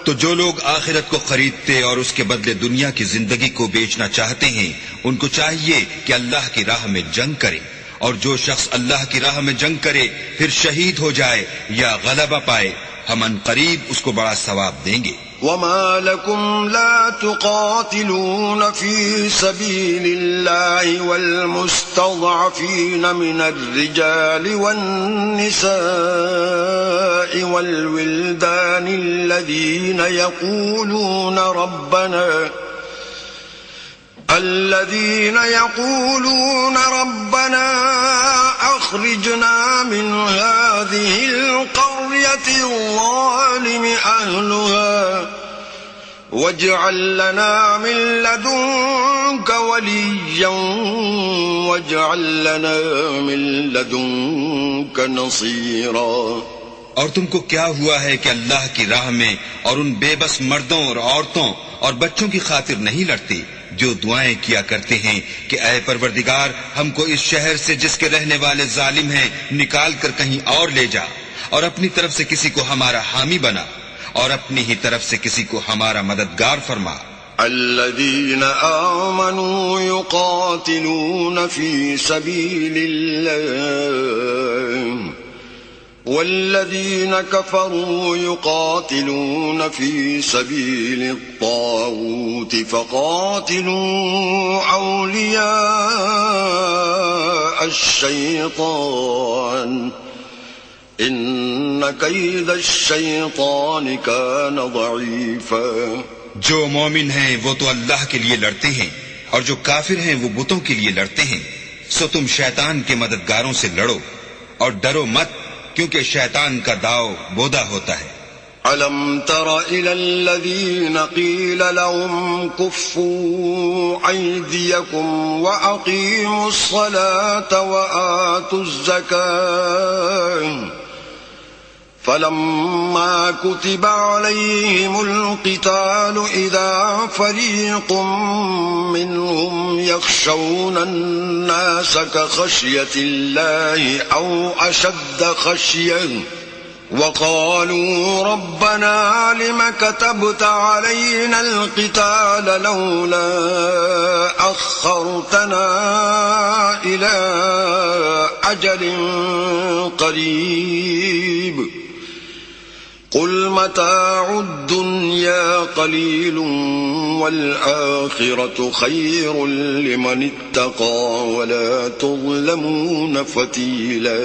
تو جو لوگ آخرت کو خریدتے اور اس کے بدلے دنیا کی زندگی کو بیچنا چاہتے ہیں ان کو چاہیے کہ اللہ کی راہ میں جنگ کرے، اور جو شخص اللہ کی راہ میں جنگ کرے پھر شہید ہو جائے یا غلبہ پائے ہم ان قریب اس کو بڑا ثواب دیں گے. وما لكم لا تقاتلون في سبيل الله والمستضعفين من الرجال والنساء والولدان الذين يقولون ربنا أخرجنا من هذه القرية الظالم أهلها واجعل لنا من لدنك وليا واجعل لنا من لدنك نصيرا. اور تم کو کیا ہوا ہے کہ اللہ کی راہ میں اور ان بے بس مردوں اور عورتوں اور بچوں کی خاطر نہیں لڑتے جو دعائیں کیا کرتے ہیں کہ اے پروردگار ہم کو اس شہر سے جس کے رہنے والے ظالم ہیں نکال کر کہیں اور لے جا، اور اپنی طرف سے کسی کو ہمارا حامی بنا اور اپنی ہی طرف سے کسی کو ہمارا مددگار فرما. الذين آمنوا يقاتلون في سبيل الله والذين كفروا يقاتلون في سبيل الطاغوت فقاتلوا أولياء الشيطان إن كيد الشيطان كان ضعيفا. جو مومن ہیں وہ تو اللہ کے لیے لڑتے ہیں اور جو کافر ہیں وہ بتوں کے لیے لڑتے ہیں، سو تم شیطان کے مددگاروں سے لڑو اور ڈرو مت کیونکہ شیطان کا داؤ بودا ہوتا ہے. أَلَمْ تَرَ إِلَى الَّذِينَ قِيلَ لَهُمْ كُفُّوا أَيْدِيَكُمْ وَأَقِيمُوا الصَّلَاةَ وَآتُوا الزَّكَاةَ فَلَمَّا كُتِبَ عَلَيْهِمُ الْقِتَالُ إِذَا فَرِيقٌ مِّنْهُمْ يَخْشَوْنَ النَّاسَ كَخَشْيَةِ اللَّهِ أَوْ أَشَدَّ خَشْيَةً وَقَالُوا رَبَّنَا لِمَ كَتَبْتَ عَلَيْنَا الْقِتَالَ لَوْلَا أَخَّرْتَنَا إِلَى أَجَلٍ قَرِيبٍ قُلْ مَتَاعُ الدُّنْيَا قَلِيلٌ وَالْآخِرَةُ خَيْرٌ لِمَنِ اتَّقَى وَلَا تُظْلَمُونَ فَتِيلًا.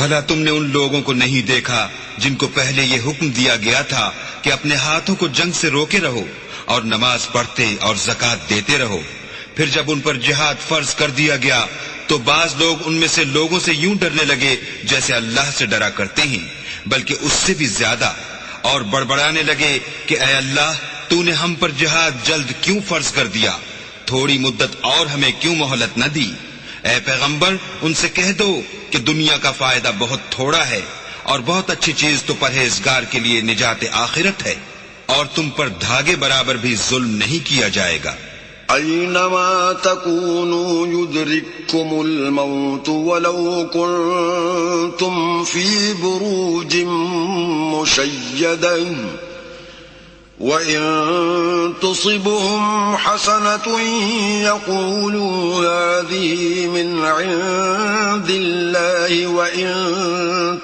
بھلا تم نے ان لوگوں کو نہیں دیکھا جن کو پہلے یہ حکم دیا گیا تھا کہ اپنے ہاتھوں کو جنگ سے روکے رہو اور نماز پڑھتے اور زکوٰۃ دیتے رہو، پھر جب ان پر جہاد فرض کر دیا گیا تو بعض لوگ ان میں سے لوگوں سے یوں ڈرنے لگے جیسے اللہ سے ڈرا کرتے ہیں، بلکہ اس سے بھی زیادہ، اور بڑبڑانے لگے کہ اے اللہ تو نے ہم پر جہاد جلد کیوں فرض کر دیا، تھوڑی مدت اور ہمیں کیوں مہلت نہ دی. اے پیغمبر ان سے کہہ دو کہ دنیا کا فائدہ بہت تھوڑا ہے اور بہت اچھی چیز تو پرہیزگار کے لیے نجات آخرت ہے، اور تم پر دھاگے برابر بھی ظلم نہیں کیا جائے گا. أينما تكونوا يدرككم الموت ولو كنتم في بروج مشيدة وإن تصبهم حسنة يقولوا هذه من عند الله وإن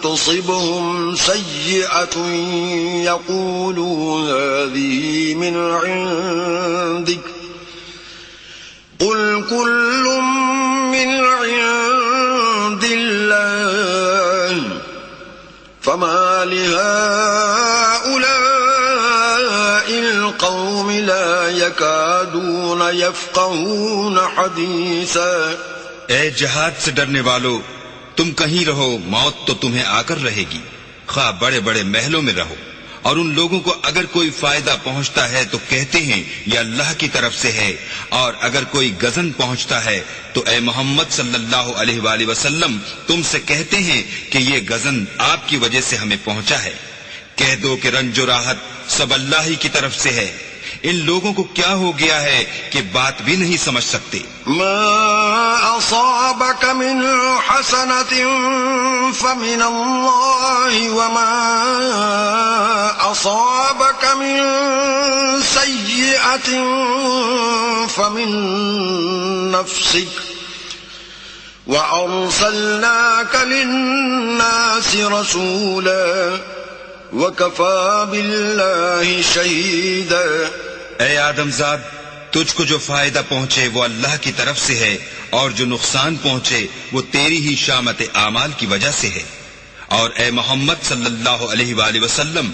تصبهم سيئة يقولوا هذه من عندك قل كل من عند الله فما لهؤلاء القوم لا يكادون يفقهون حديثا. اے جہاد سے ڈرنے والو، تم کہیں رہو موت تو تمہیں آ کر رہے گی، خواہ بڑے بڑے محلوں میں رہو، اور ان لوگوں کو اگر کوئی فائدہ پہنچتا ہے تو کہتے ہیں یہ اللہ کی طرف سے ہے، اور اگر کوئی غضن پہنچتا ہے تو اے محمد صلی اللہ علیہ وآلہ وسلم تم سے کہتے ہیں کہ یہ غضن آپ کی وجہ سے ہمیں پہنچا ہے. کہہ دو کہ رنج و راحت سب اللہ ہی کی طرف سے ہے. ان لوگوں کو کیا ہو گیا ہے کہ بات بھی نہیں سمجھ سکتے. ما أصابك من حسنة فمن الله وما أصابك من سيئة فمن نفسك وأرسلناك للناس رسولا وكفى بالله شهيدا. اے آدم زاد، تجھ کو جو فائدہ پہنچے وہ اللہ کی طرف سے ہے، اور جو نقصان پہنچے وہ تیری ہی شامت اعمال کی وجہ سے ہے. اور اے محمد صلی اللہ علیہ وآلہ وسلم،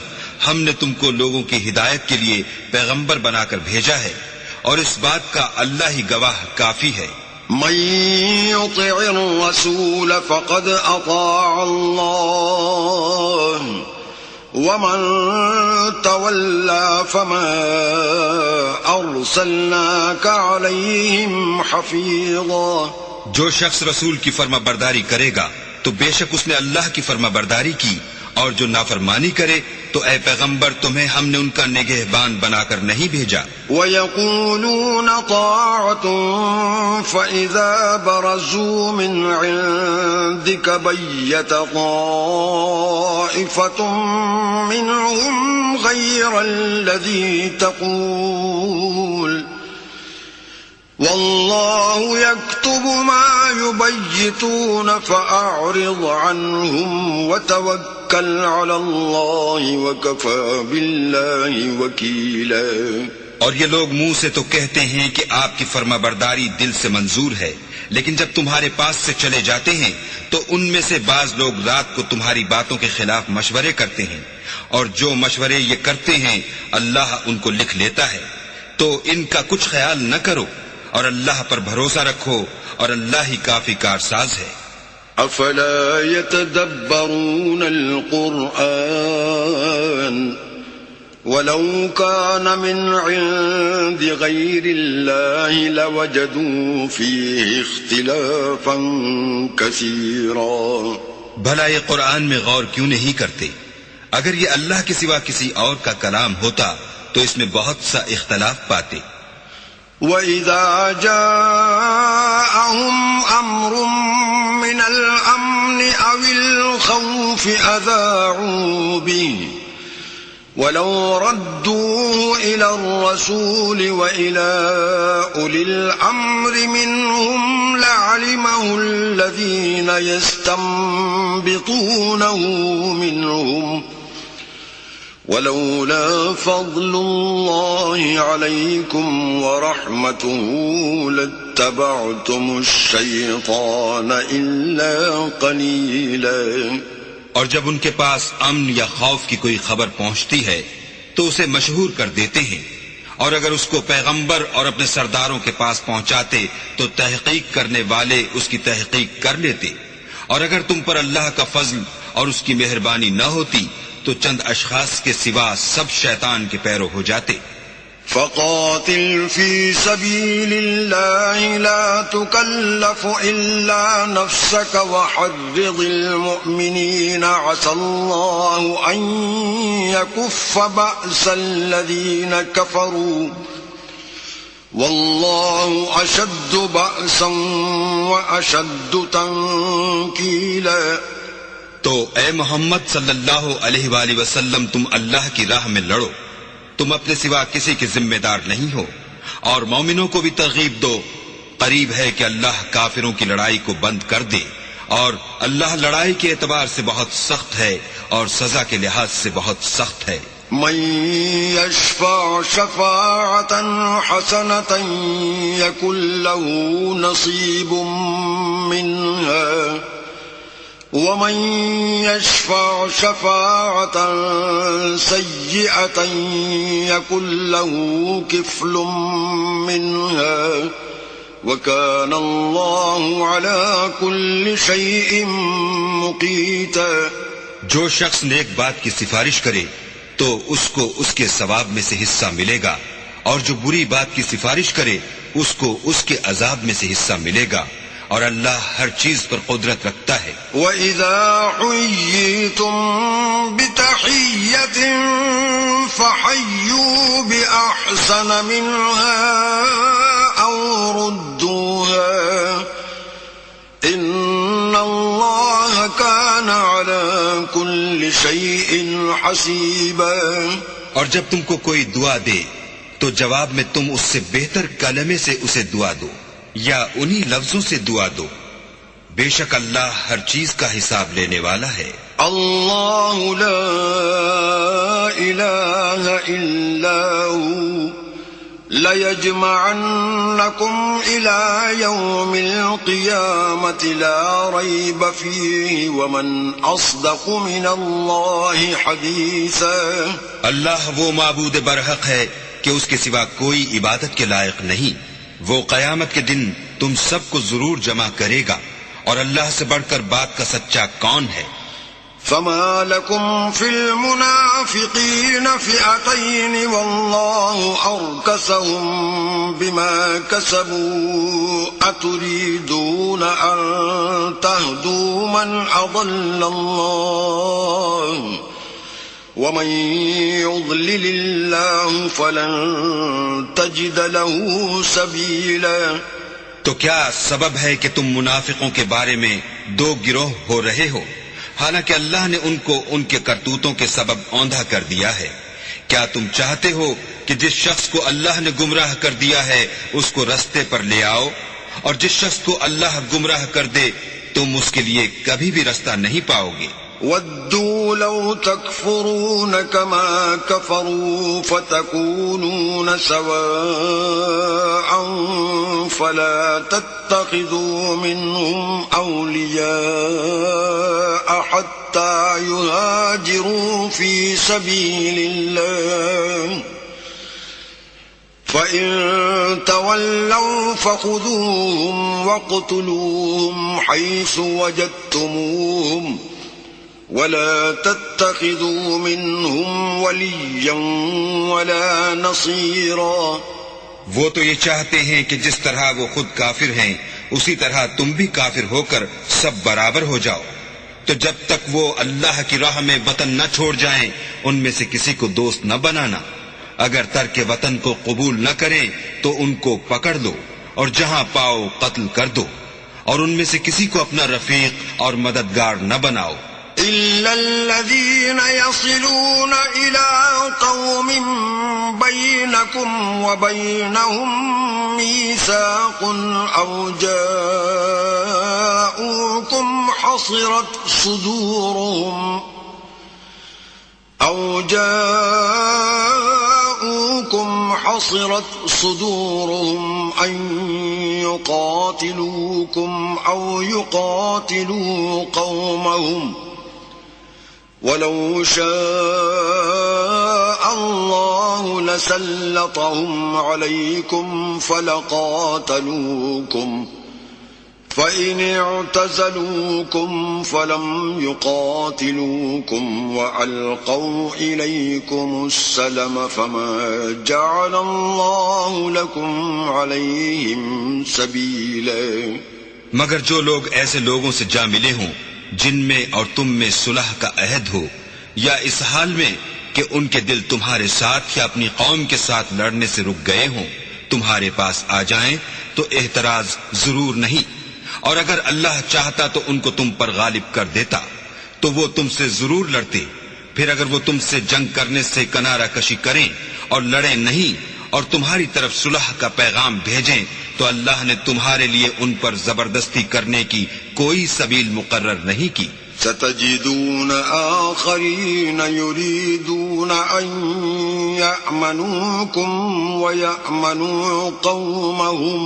ہم نے تم کو لوگوں کی ہدایت کے لیے پیغمبر بنا کر بھیجا ہے، اور اس بات کا اللہ ہی گواہ کافی ہے. من يطع الرسول فقد اطاع الله ومن تولى فما ارسلناك عليهم حفيظا. جو شخص رسول کی فرما برداری کرے گا تو بے شک اس نے اللہ کی فرما برداری کی، اور جو نافرمانی کرے تو اے پیغمبر تمہیں ہم نے ان کا نگہبان بنا کر نہیں بھیجا. وَيَقُولُونَ طَاعَةٌ فَإِذَا بَرَزُوا مِنْ عِنْدِكَ بَيَّتَ طَائِفَةٌ مِّنْهُمْ غَيْرَ الَّذِي تَقُولُ وَاللَّهُ يَكْتُبُ مَا يُبَيِّتُونَ فَأَعْرِضْ عَنْهُمْ وَتَوَكَّلْ عَلَى اللَّهِ وَكَفَى بِاللَّهِ وَكِيلًا. اور یہ لوگ منہ سے تو کہتے ہیں کہ آپ کی فرما برداری دل سے منظور ہے، لیکن جب تمہارے پاس سے چلے جاتے ہیں تو ان میں سے بعض لوگ رات کو تمہاری باتوں کے خلاف مشورے کرتے ہیں، اور جو مشورے یہ کرتے ہیں اللہ ان کو لکھ لیتا ہے. تو ان کا کچھ خیال نہ کرو اور اللہ پر بھروسہ رکھو، اور اللہ ہی کافی کارساز ہے. افلا يتدبرون القرآن ولو كان من عند غير الله لوجدوا فيه اختلافا كثيرا. بھلا یہ قرآن میں غور کیوں نہیں کرتے؟ اگر یہ اللہ کے سوا کسی اور کا کلام ہوتا تو اس میں بہت سا اختلاف پاتے. وَإِذَا جَاءَهُمْ أَمْرٌ مِّنَ الْأَمْنِ أَوِ الْخَوْفِ أَذَاعُوا بِهِ وَلَوْ رَدُّوهُ إِلَى الرَّسُولِ وَإِلَى أُولِي الْأَمْرِ مِنْهُمْ لَعَلِمَهُ الَّذِينَ يَسْتَنبِطُونَهُ مِنْهُمْ ولولا فضل الله عليكم ورحمته لاتبعتم الشيطان إلا قليلا. اور جب ان کے پاس امن یا خوف کی کوئی خبر پہنچتی ہے تو اسے مشہور کر دیتے ہیں، اور اگر اس کو پیغمبر اور اپنے سرداروں کے پاس پہنچاتے تو تحقیق کرنے والے اس کی تحقیق کر لیتے. اور اگر تم پر اللہ کا فضل اور اس کی مہربانی نہ ہوتی تو چند اشخاص کے سوا سب شیطان کے پیرو ہو جاتے. فقاتل في سبيل الله لا تكلف إلا نفسك وحرض المؤمنين عسى الله أن يكف بأس الذين كفروا والله أشد بأسا وأشد تنكيلا. تو اے محمد صلی اللہ علیہ وآلہ وسلم تم اللہ کی راہ میں لڑو، تم اپنے سوا کسی کے ذمہ دار نہیں ہو، اور مومنوں کو بھی ترغیب دو. قریب ہے کہ اللہ کافروں کی لڑائی کو بند کر دے، اور اللہ لڑائی کے اعتبار سے بہت سخت ہے اور سزا کے لحاظ سے بہت سخت ہے. من يشفع شفاعة حسنة يكن له نصيب منها ومن يشفع شفاعة سيئة يكن له كفل منها وكان الله على كل شيء مقيتا. جو شخص نیک بات کی سفارش کرے تو اس کو اس کے ثواب میں سے حصہ ملے گا، اور جو بری بات کی سفارش کرے اس کو اس کے عذاب میں سے حصہ ملے گا، اور اللہ ہر چیز پر قدرت رکھتا ہے. وَإِذَا حُيِّيتُم بِتَحِيَّةٍ فَحَيُّوا بِأَحْسَنَ مِنْهَا أَوْ رُدُّوهَا إِنَّ اللَّهَ كَانَ عَلَى كُلِّ شَيْءٍ حَسِيبًا. اور جب تم کو کوئی دعا دے تو جواب میں تم اس سے بہتر کلمے سے اسے دعا دو یا انہی لفظوں سے دعا دو. بے شک اللہ ہر چیز کا حساب لینے والا ہے. اللہ لا الہ الا ہوا لَيَجْمَعَنَّكُمْ إِلَى يَوْمِ الْقِيَامَةِ لَا رَيْبَ فِيهِ وَمَنْ أَصْدَقُ مِنَ اللَّهِ حَدِيثًا. اللہ وہ معبود برحق ہے کہ اس کے سوا کوئی عبادت کے لائق نہیں. وہ قیامت کے دن تم سب کو ضرور جمع کرے گا، اور اللہ سے بڑھ کر بات کا سچا کون ہے؟ فما لكم في المنافقين فئتين والله أركسهم بما كسبوا أتريدون أن تهدوا من أضل الله ومن يضلل الله فلن تجد له سبيلا. تو کیا سبب ہے کہ تم منافقوں کے بارے میں دو گروہ ہو رہے ہو، حالانکہ اللہ نے ان کو ان کے کرتوتوں کے سبب اوندھا کر دیا ہے؟ کیا تم چاہتے ہو کہ جس شخص کو اللہ نے گمراہ کر دیا ہے اس کو رستے پر لے آؤ، اور جس شخص کو اللہ گمراہ کر دے تم اس کے لیے کبھی بھی رستہ نہیں پاؤ گے. وَدُّوا لَوْ تَكْفُرُونَ كَمَا كَفَرُوا فَتَكُونُونَ سَوَاءً فَلَا تَتَّخِذُوا مِنْهُمْ أَوْلِيَاءَ حَتَّى يُهَاجِرُوا فِي سَبِيلِ اللَّهِ فَإِن تَوَلَّوْا فَخُذُوهُمْ وَاقْتُلُوهُمْ حَيْثُ وَجَدتُّمُوهُمْ وَلَا تَتَّخِذُوا مِنْهُمْ وَلِيًّا وَلَا نَصِيرًا. وہ تو یہ چاہتے ہیں کہ جس طرح وہ خود کافر ہیں اسی طرح تم بھی کافر ہو کر سب برابر ہو جاؤ. تو جب تک وہ اللہ کی راہ میں وطن نہ چھوڑ جائیں ان میں سے کسی کو دوست نہ بنانا. اگر ترک وطن کو قبول نہ کریں تو ان کو پکڑ لو اور جہاں پاؤ قتل کر دو، اور ان میں سے کسی کو اپنا رفیق اور مددگار نہ بناؤ. إِلَّا الَّذِينَ يَصِلُونَ إِلَىٰ قَوْمٍ بَيْنَكُمْ وَبَيْنَهُم مِّيثَاقٌ أَوْ جَاءُوكُمْ حَصِرَتْ صُدُورُهُمْ أَن يُقَاتِلُوكُمْ أَوْ يُقَاتِلُوا قَوْمَهُمْ وَلَوْ شَاءَ اللَّهُ لَسَلَّطَهُمْ عَلَيْكُمْ فَلَقَاتَلُوكُمْ فَإِنِ اعْتَزَلُوكُمْ فَلَمْ يُقَاتِلُوكُمْ وَأَلْقَوْا إِلَيْكُمُ السَّلَمَ فَمَا جَعَلَ اللَّهُ لَكُمْ عَلَيْهِمْ سَبِيلًا. مگر جو لوگ ایسے لوگوں سے جا ملے ہوں جن میں اور تم میں صلح کا عہد ہو، یا اس حال میں کہ ان کے دل تمہارے ساتھ یا اپنی قوم کے ساتھ لڑنے سے رک گئے ہوں، تمہارے پاس آ جائیں تو احتراز ضرور نہیں، اور اگر اللہ چاہتا تو ان کو تم پر غالب کر دیتا تو وہ تم سے ضرور لڑتے. پھر اگر وہ تم سے جنگ کرنے سے کنارہ کشی کریں اور لڑیں نہیں اور تمہاری طرف صلح کا پیغام بھیجیں تو اللہ نے تمہارے لیے ان پر زبردستی کرنے کی کوئی سبیل مقرر نہیں کی. ستجدون آخرین یریدون ان یأمنوکم ویأمنوا قومهم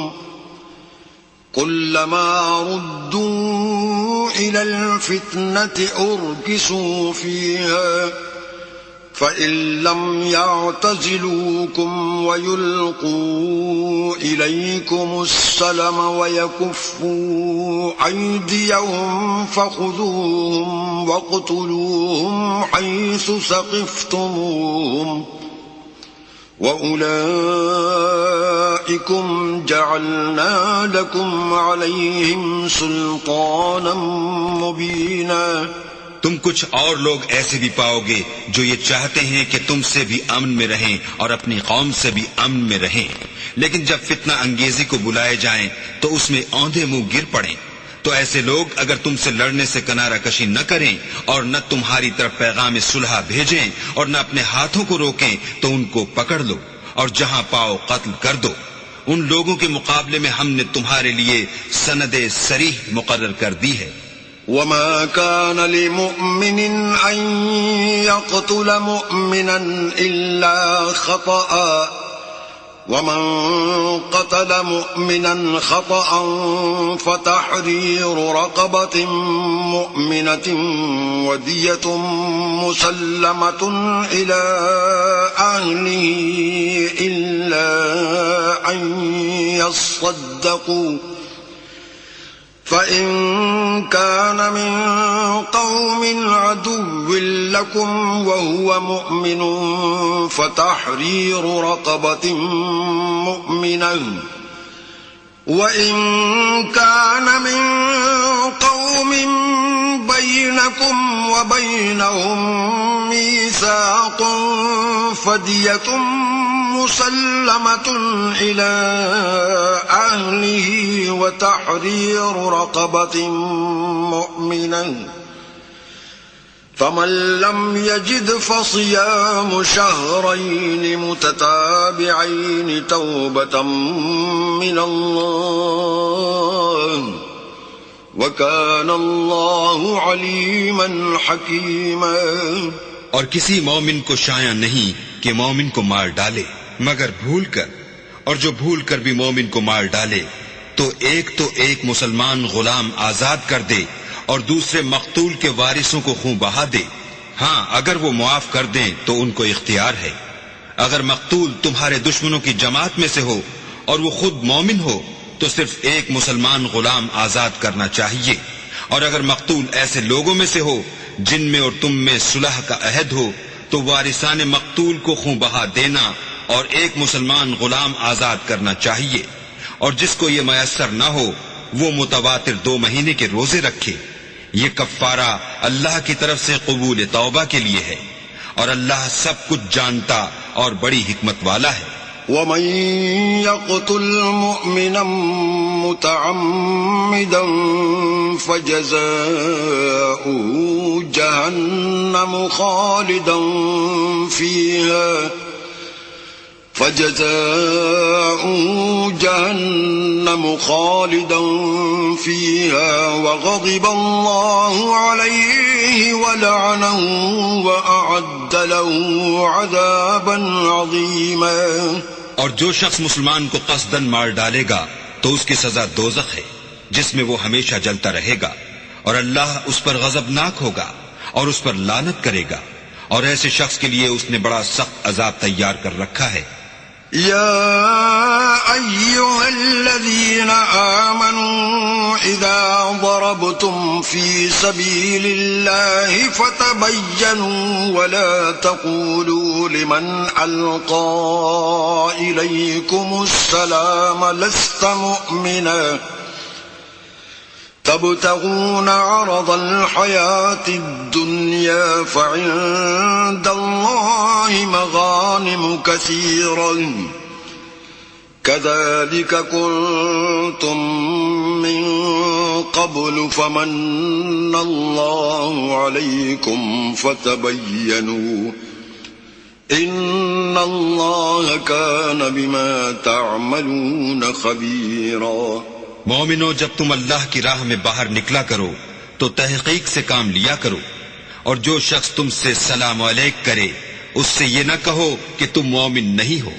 كلما ردوا إلى الفتنة أركسوا فيها فإن لم يعتزلوكم ويلقوا إليكم السلم ويكفوا أيديهم فخذوهم واقتلوهم حيث ثقفتموهم وَأُولَئِكُمْ جَعَلْنَا لَكُمْ عَلَيْهِمْ سُلْطَانًا مُبِينًا. تم کچھ اور لوگ ایسے بھی پاؤ گے جو یہ چاہتے ہیں کہ تم سے بھی امن میں رہیں اور اپنی قوم سے بھی امن میں رہیں، لیکن جب فتنہ انگیزی کو بلائے جائیں تو اس میں اوندھے منہ گر پڑیں. تو ایسے لوگ اگر تم سے لڑنے سے کنارہ کشی نہ کریں اور نہ تمہاری طرف پیغام صلح بھیجیں اور نہ اپنے ہاتھوں کو روکیں تو ان کو پکڑ لو اور جہاں پاؤ قتل کر دو، ان لوگوں کے مقابلے میں ہم نے تمہارے لیے سند صریح مقرر کر دی ہے۔ وما كان لمؤمن أن يقتل مؤمنا إلا خطأ ومن قتل مؤمنا خطأ فتحرير رقبة مؤمنة ودية مسلمة إلى أهله إلا أن يصدقوا فإن كان من قوم عدو لكم وهو مؤمن فتحرير رقبة مؤمنة وإن كان من قوم بينكم وبينهم ميثاق فدية مسلمة إلى أهله وتحرير رقبة مؤمنة فمن لم يجد فصيام شهرين متتابعين توبة من الله وَكَانَ اللَّهُ عَلِيمًا حَكِيمًا۔ اور کسی مومن کو شایع نہیں کہ مومن کو مار ڈالے مگر بھول کر، اور جو بھول کر بھی مومن کو مار ڈالے تو ایک مسلمان غلام آزاد کر دے اور دوسرے مقتول کے وارثوں کو خون بہا دے۔ ہاں اگر وہ معاف کر دیں تو ان کو اختیار ہے۔ اگر مقتول تمہارے دشمنوں کی جماعت میں سے ہو اور وہ خود مومن ہو تو صرف ایک مسلمان غلام آزاد کرنا چاہیے، اور اگر مقتول ایسے لوگوں میں سے ہو جن میں اور تم میں صلح کا عہد ہو تو وارثان مقتول کو خون بہا دینا اور ایک مسلمان غلام آزاد کرنا چاہیے، اور جس کو یہ میسر نہ ہو وہ متواتر 2 مہینے کے روزے رکھے۔ یہ کفارہ اللہ کی طرف سے قبول توبہ کے لیے ہے، اور اللہ سب کچھ جانتا اور بڑی حکمت والا ہے۔ ومن يقتل مؤمنا متعمدا فجزاؤه جهنم خالدا فيها وغضب الله عليه ولعنه وأعد له عذابا عظيما۔ اور جو شخص مسلمان کو قصداً مار ڈالے گا تو اس کی سزا دوزخ ہے جس میں وہ ہمیشہ جلتا رہے گا، اور اللہ اس پر غضبناک ہوگا اور اس پر لعنت کرے گا، اور ایسے شخص کے لیے اس نے بڑا سخت عذاب تیار کر رکھا ہے۔ يا أيها الذين آمنوا إذا ضربتم في سبيل الله فتبينوا ولا تقولوا لمن ألقى إليكم السلام لست مؤمنا تبتغون عرض الحياة الدنيا فعند الله مغانم كثيرا كذلك كنتم من قبل فمن الله عليكم فتبينوا إن الله كان بما تعملون خبيرا۔ مومنو، جب تم اللہ کی راہ میں باہر نکلا کرو تو تحقیق سے کام لیا کرو، اور جو شخص تم سے سلام علیک کرے اس سے یہ نہ کہو کہ تم مومن نہیں ہو،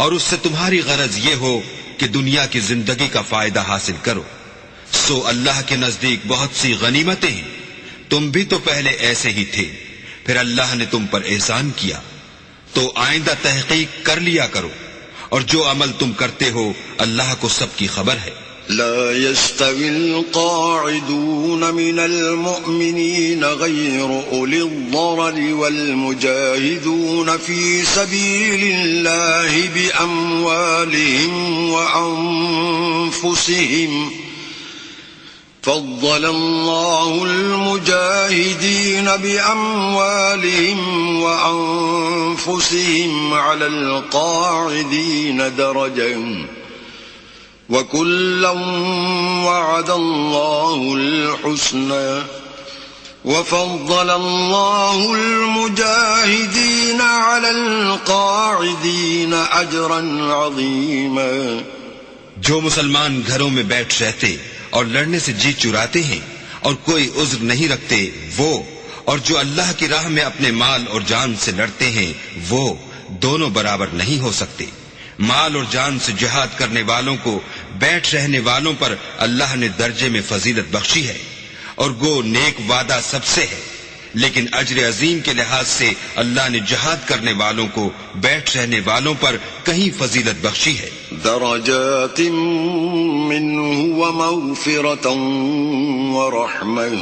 اور اس سے تمہاری غرض یہ ہو کہ دنیا کی زندگی کا فائدہ حاصل کرو۔ سو اللہ کے نزدیک بہت سی غنیمتیں ہیں، تم بھی تو پہلے ایسے ہی تھے، پھر اللہ نے تم پر احسان کیا، تو آئندہ تحقیق کر لیا کرو، اور جو عمل تم کرتے ہو اللہ کو سب کی خبر ہے۔ لا يستوي القاعدون من المؤمنين غير أولي الضرر والمجاهدون في سبيل الله بأموالهم وأنفسهم فضل الله المجاهدين بأموالهم وأنفسهم على القاعدين درجة وَكُلًّا وَعَدَ اللَّهُ الْحُسْنَى وفضل الله المجاهدين على القاعدين أجرا عظيما. جو مسلمان گھروں میں بیٹھ رہتے اور لڑنے سے جی چراتے ہیں اور کوئی عذر نہیں رکھتے وہ، اور جو اللہ کی راہ میں اپنے مال اور جان سے لڑتے ہیں وہ دونوں برابر نہیں ہو سکتے. مال اور جان سے جہاد کرنے والوں کو بیٹھ رہنے والوں پر اللہ نے درجے میں فضیلت بخشی ہے، اور گو نیک وعدہ سب سے ہے، لیکن اجر عظیم کے لحاظ سے اللہ نے جہاد کرنے والوں کو بیٹھ رہنے والوں پر کہیں فضیلت بخشی ہے. درجات منه ومغفرة ورحمة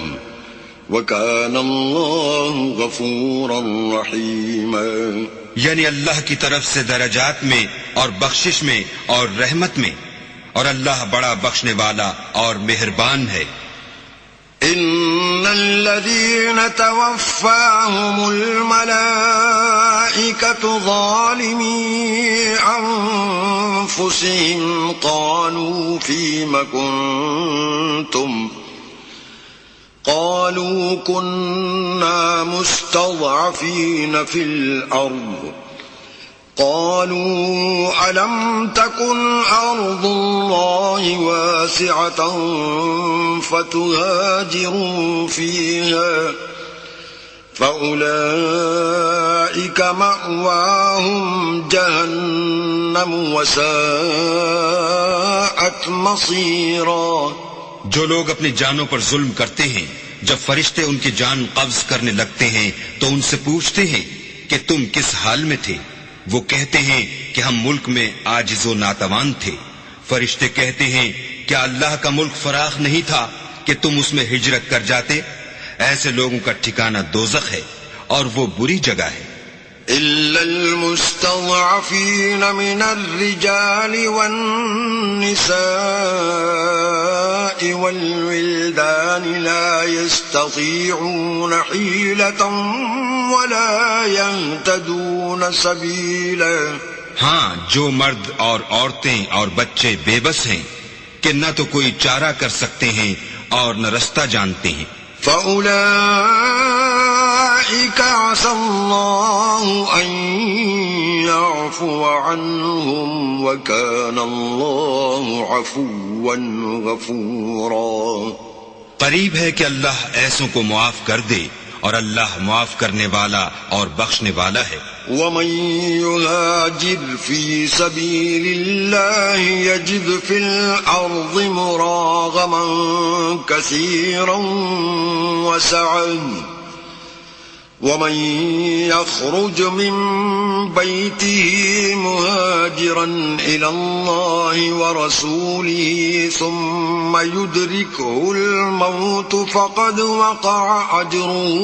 وكان الله غفورا رحيما. یعنی اللہ کی طرف سے درجات میں اور بخشش میں اور رحمت میں، اور اللہ بڑا بخشنے والا اور مہربان ہے. إن الذين توفاهم الملائكة ظالمي أنفسهم قالوا فيم كنتم قالوا كنا مستضعفين في الأرض قالوا ألم تكن أرض الله واسعة فتهاجروا فيها فأولئك مأواهم جهنم وساءت مصيرا. جو لوگ اپنی جانوں پر ظلم کرتے ہیں جب فرشتے ان کی جان قبض کرنے لگتے ہیں تو ان سے پوچھتے ہیں کہ تم کس حال میں تھے؟ وہ کہتے ہیں کہ ہم ملک میں عاجز و ناتوان تھے. فرشتے کہتے ہیں کیا اللہ کا ملک فراخ نہیں تھا کہ تم اس میں ہجرت کر جاتے؟ ایسے لوگوں کا ٹھکانہ دوزخ ہے اور وہ بری جگہ ہے. إلا المستضعفين من الرجال والنساء والولدان لا يستطيعون حيلة ولا يهتدون سبيلا. ہاں، جو مرد اور عورتیں اور بچے بے بس ہیں کہ نہ تو کوئی چارہ کر سکتے ہیں اور نہ رستہ جانتے ہیں. فَأُولَئِكَ عَسَى اللَّهُ أَن يَعْفُوَ عَنْهُمْ وَكَانَ اللَّهُ عَفُوًّا غَفُورًا. قریب ہے کہ اللہ ایسوں کو معاف کر دے اور اللہ معاف کرنے والا اور بخشنے والا ہے. وَمَن يُهَاجِرْ فِي سَبِيلِ اللَّهِ يَجِدْ فِي الْأَرْضِ مُرَاغَمًا كَثِيرًا وَسَعًا وَمَن يَخْرُجْ مِن بَيْتِهِ مُهَاجِرًا إِلَى اللَّهِ وَرَسُولِهِ ثُمَّ يُدْرِكْهُ الْمَوْتُ فَقَدْ وَقَعَ أَجْرُهُ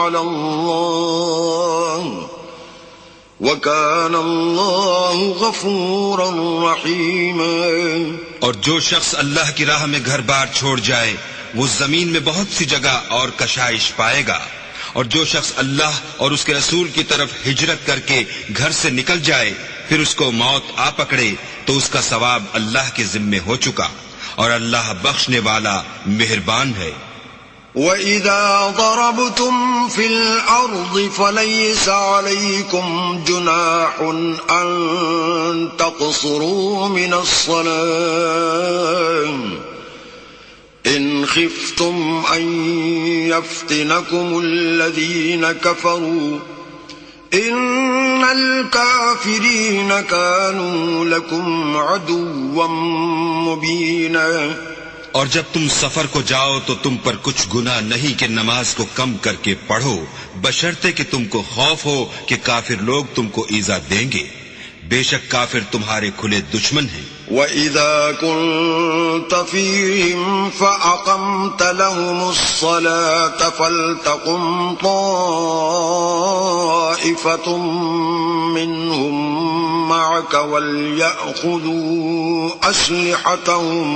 عَلَى اللَّهِ وَكَانَ اللَّهُ غَفُورًا رَحِيمًا. اور جو شخص اللہ کی راہ میں گھر بار چھوڑ جائے وہ زمین میں بہت سی جگہ اور کشائش پائے گا، اور جو شخص اللہ اور اس کے رسول کی طرف ہجرت کر کے گھر سے نکل جائے پھر اس کو موت آ پکڑے تو اس کا ثواب اللہ کے ذمے ہو چکا، اور اللہ بخشنے والا مہربان ہے. وَإِذَا ضَرَبْتُمْ فِي الْأَرْضِ فَلَيْسَ عَلَيْكُمْ جُنَاحٌ أَن تَقْصُرُوا مِنَ الصَّلَاةِ إِنْ خِفْتُمْ أَن يَفْتِنَكُمُ الَّذِينَ كَفَرُوا إِنَّ الْكَافِرِينَ كَانُوا لَكُمْ عَدُوًّا مُبِينًا. اور جب تم سفر کو جاؤ تو تم پر کچھ گناہ نہیں کہ نماز کو کم کر کے پڑھو، بشرطے کہ تم کو خوف ہو کہ کافر لوگ تم کو ایذا دیں گے. بے شک کافر تمہارے کھلے دشمن ہیں. وَإِذَا كُنْتَ فِيهِمْ فَأَقَمْتَ لَهُمُ الصَّلَاةَ فَلْتَقُمْ طَائِفَةٌ مِّنْهُمْ مَعَكَ وَلْيَأْخُذُوا أَسْلِحَتَهُمْ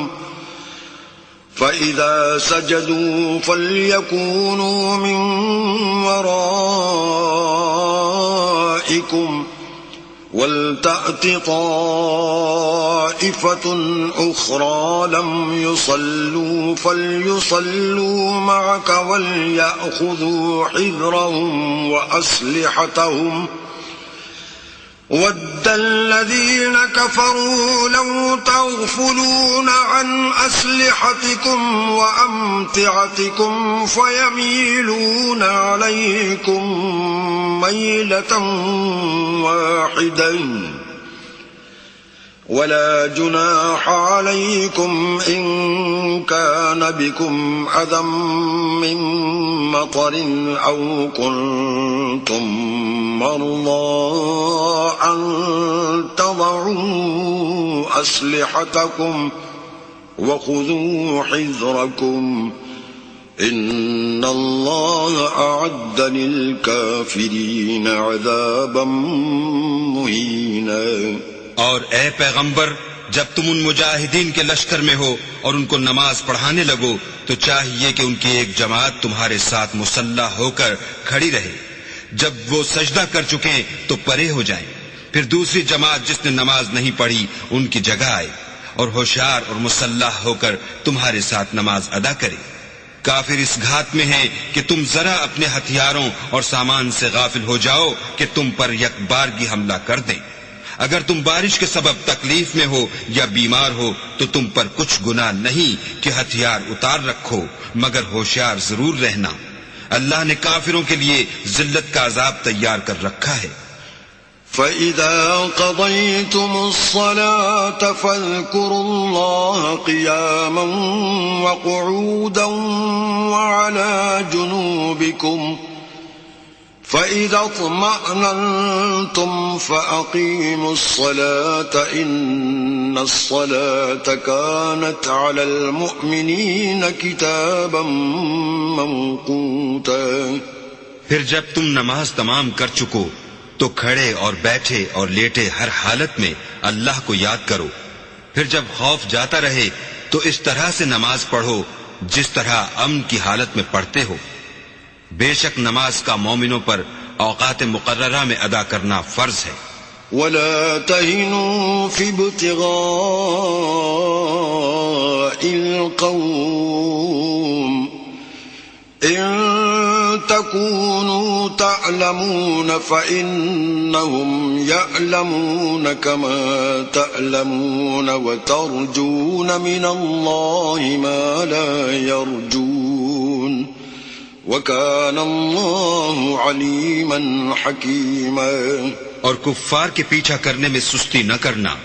فَإِذَا سَجَدُوا فَلْيَكُونُوا مِنْ وَرَائِكُمْ وَلْتَأْتِ طَائِفَةٌ أُخْرَى لَمْ يُصَلُّوا فَلْيُصَلُّوا مَعَكَ وَلْيَأْخُذُوا حِذْرَهُمْ وَأَسْلِحَتَهُمْ وَدَّ الَّذِينَ كَفَرُوا لَوْ تَغْفُلُونَ عَنْ أَسْلِحَتِكُمْ وَأَمْتِعَتِكُمْ فَيَمِيلُونَ عَلَيْكُمْ مَيْلَةً وَاحِدَةً وَلَا جُنَاحَ عَلَيْكُمْ إِن كَانَ بِكُمْ أَذًى مِّن مَّطَرٍ أَوْ كُنتُم مَّرْضَىٰ أَن تَضَعُوا أَسْلِحَتَكُمْ وَخُذُوا حِذْرَكُمْ إِنَّ اللَّهَ أَعَدَّ لِلْكَافِرِينَ عَذَابًا مُّهِينًا۔ اور اے پیغمبر، جب تم ان مجاہدین کے لشکر میں ہو اور ان کو نماز پڑھانے لگو تو چاہیے کہ ان کی ایک جماعت تمہارے ساتھ مسلح ہو کر کھڑی رہے، جب وہ سجدہ کر چکیں تو پرے ہو جائیں، پھر دوسری جماعت جس نے نماز نہیں پڑھی ان کی جگہ آئے اور ہوشیار اور مسلح ہو کر تمہارے ساتھ نماز ادا کرے۔ کافر اس گھات میں ہیں کہ تم ذرا اپنے ہتھیاروں اور سامان سے غافل ہو جاؤ کہ تم پر یک بارگی حملہ کر دیں۔ اگر تم بارش کے سبب تکلیف میں ہو یا بیمار ہو تو تم پر کچھ گناہ نہیں کہ ہتھیار اتار رکھو، مگر ہوشیار ضرور رہنا، اللہ نے کافروں کے لیے ذلت کا عذاب تیار کر رکھا ہے۔ فَإِذَا قَضَيْتُمُ الصَّلَاةَ فَاذْكُرُوا اللَّهَ قِيَامًا وَقُعُودًا وَعَلَى جُنُوبِكُمْ فَإِذَا اطْمَأْنَنْتُمْ فَأَقِيمُوا الصَّلَاةَ إِنَّ الصَّلَاةَ كَانَتْ عَلَى الْمُؤْمِنِينَ كِتَابًا مَّوْقُوتًا۔ پھر جب تم نماز تمام کر چکو تو کھڑے اور بیٹھے اور لیٹے ہر حالت میں اللہ کو یاد کرو، پھر جب خوف جاتا رہے تو اس طرح سے نماز پڑھو جس طرح امن کی حالت میں پڑھتے ہو۔ بے شک نماز کا مومنوں پر اوقات مقررہ میں ادا کرنا فرض ہے۔ وَلَا تَهِنُوا فِي ابْتِغَاءِ الْقَوْمِ إِن تَكُونُوا تَعْلَمُونَ فَإِنَّهُمْ يَعْلَمُونَ كَمَا تَعْلَمُونَ وَتَرْجُونَ مِنَ اللَّهِ مَا لَا يَرْجُونَ وَكَانَ اللَّهُ عَلِيمًا حَكِيمًا۔ اور کفار کے پیچھا کرنے میں سستی نہ کرنا،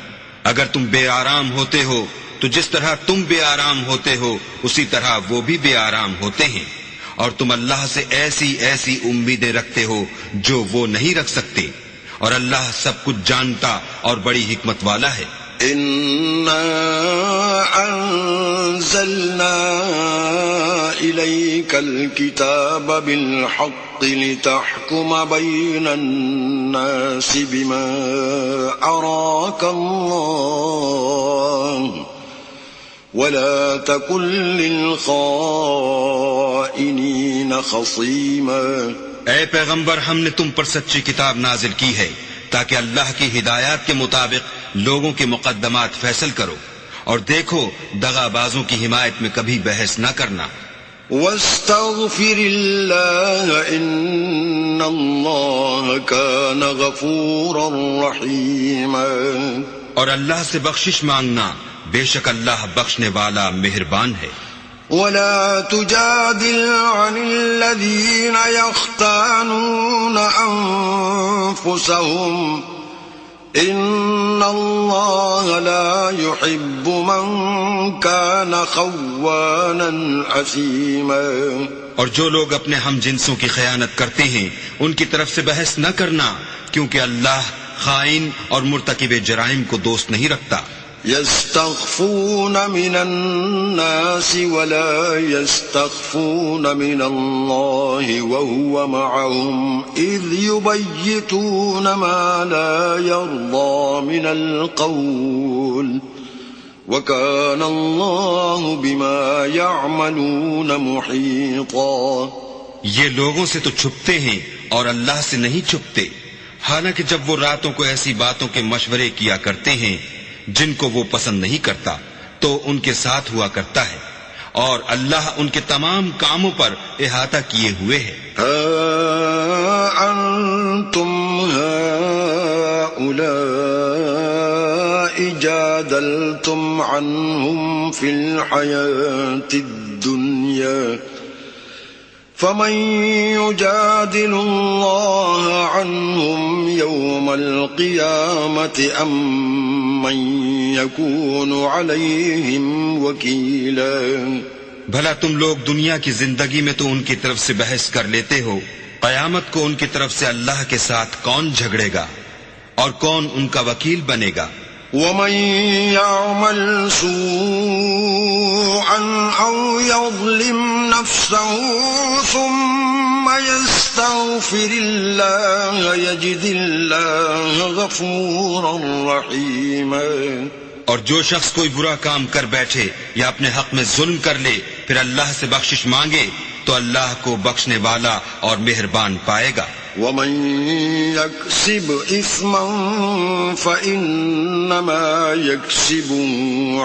اگر تم بے آرام ہوتے ہو تو جس طرح تم بے آرام ہوتے ہو اسی طرح وہ بھی بے آرام ہوتے ہیں، اور تم اللہ سے ایسی ایسی امیدیں رکھتے ہو جو وہ نہیں رکھ سکتے، اور اللہ سب کچھ جانتا اور بڑی حکمت والا ہے۔ إِنَّا أَنزَلْنَا إِلَيْكَ الْكِتَابَ بِالْحَقِّ لِتَحْكُمَ بَيْنَ النَّاسِ بِمَا أَرَاكَ اللَّهُ وَلَا تَكُن لِّلْخَائِنِينَ خَصِيمًا۔ اے پیغمبر، ہم نے تم پر سچی کتاب نازل کی ہے تاکہ اللہ کی ہدایات کے مطابق لوگوں کے مقدمات فیصل کرو، اور دیکھو دغا بازوں کی حمایت میں کبھی بحث نہ کرنا۔ وَاسْتَغْفِرِ اللَّهَ إِنَّ اللَّهَ كَانَ غَفُورًا رَّحِيمًا۔ اور اللہ سے بخشش مانگنا، بے شک اللہ بخشنے والا مہربان ہے۔ وَلَا تُجَادِلْ عَنِ الَّذِينَ يَخْتَانُونَ أَنفُسَهُمْ إِنَّ اللَّهَ لَا يُحِبُّ مَن كَانَ خَوَّانًا أَثِيمًا۔ اور جو لوگ اپنے ہم جنسوں کی خیانت کرتے ہیں ان کی طرف سے بحث نہ کرنا، کیونکہ اللہ خائن اور مرتکب جرائم کو دوست نہیں رکھتا۔ يستخفون من الناس ولا يستخفون من الله وهو معهم إذ يبيتون ما لا يرضى من القول وكان الله بما يعملون محيطا۔ یہ لوگوں سے تو چھپتے ہیں اور اللہ سے نہیں چھپتے، حالانکہ جب وہ راتوں کو ایسی باتوں کے مشورے کیا کرتے ہیں جن کو وہ پسند نہیں کرتا تو ان کے ساتھ ہوا کرتا ہے، اور اللہ ان کے تمام کاموں پر احاطہ کیے ہوئے ہے۔ أنتم هؤلاء جادلتم عنهم في الحياة الدنيا فمن يجادل الله عنهم يوم القيامة أم من يكون عليهم وكيلا۔ بھلا تم لوگ دنیا کی زندگی میں تو ان کی طرف سے بحث کر لیتے ہو، قیامت کو ان کی طرف سے اللہ کے ساتھ کون جھگڑے گا اور کون ان کا وکیل بنے گا؟ ومن يعمل سوءا أو يظلم نفسه ثم يستغفر الله يجد الله غفورا رحيما۔ اور جو شخص کوئی برا کام کر بیٹھے یا اپنے حق میں ظلم کر لے پھر اللہ سے بخشش مانگے تو اللہ کو بخشنے والا اور مہربان پائے گا۔ ومن يكسب إثما فإنما يكسبه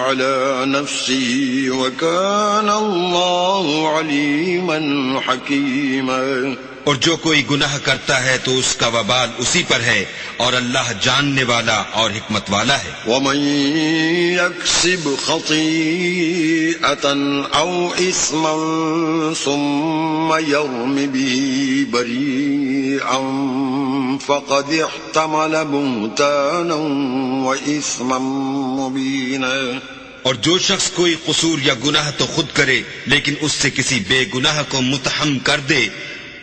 على نفسه وكان الله عليما حكيما۔ اور جو کوئی گناہ کرتا ہے تو اس کا وبال اسی پر ہے اور اللہ جاننے والا اور حکمت والا ہے۔ ومن يكسب خطيئة أو إثما ثم يرم به بريئا فقد احتمل بهتانا وإثما مبينا۔ اور جو شخص کوئی قصور یا گناہ تو خود کرے لیکن اس سے کسی بے گناہ کو متہم کر دے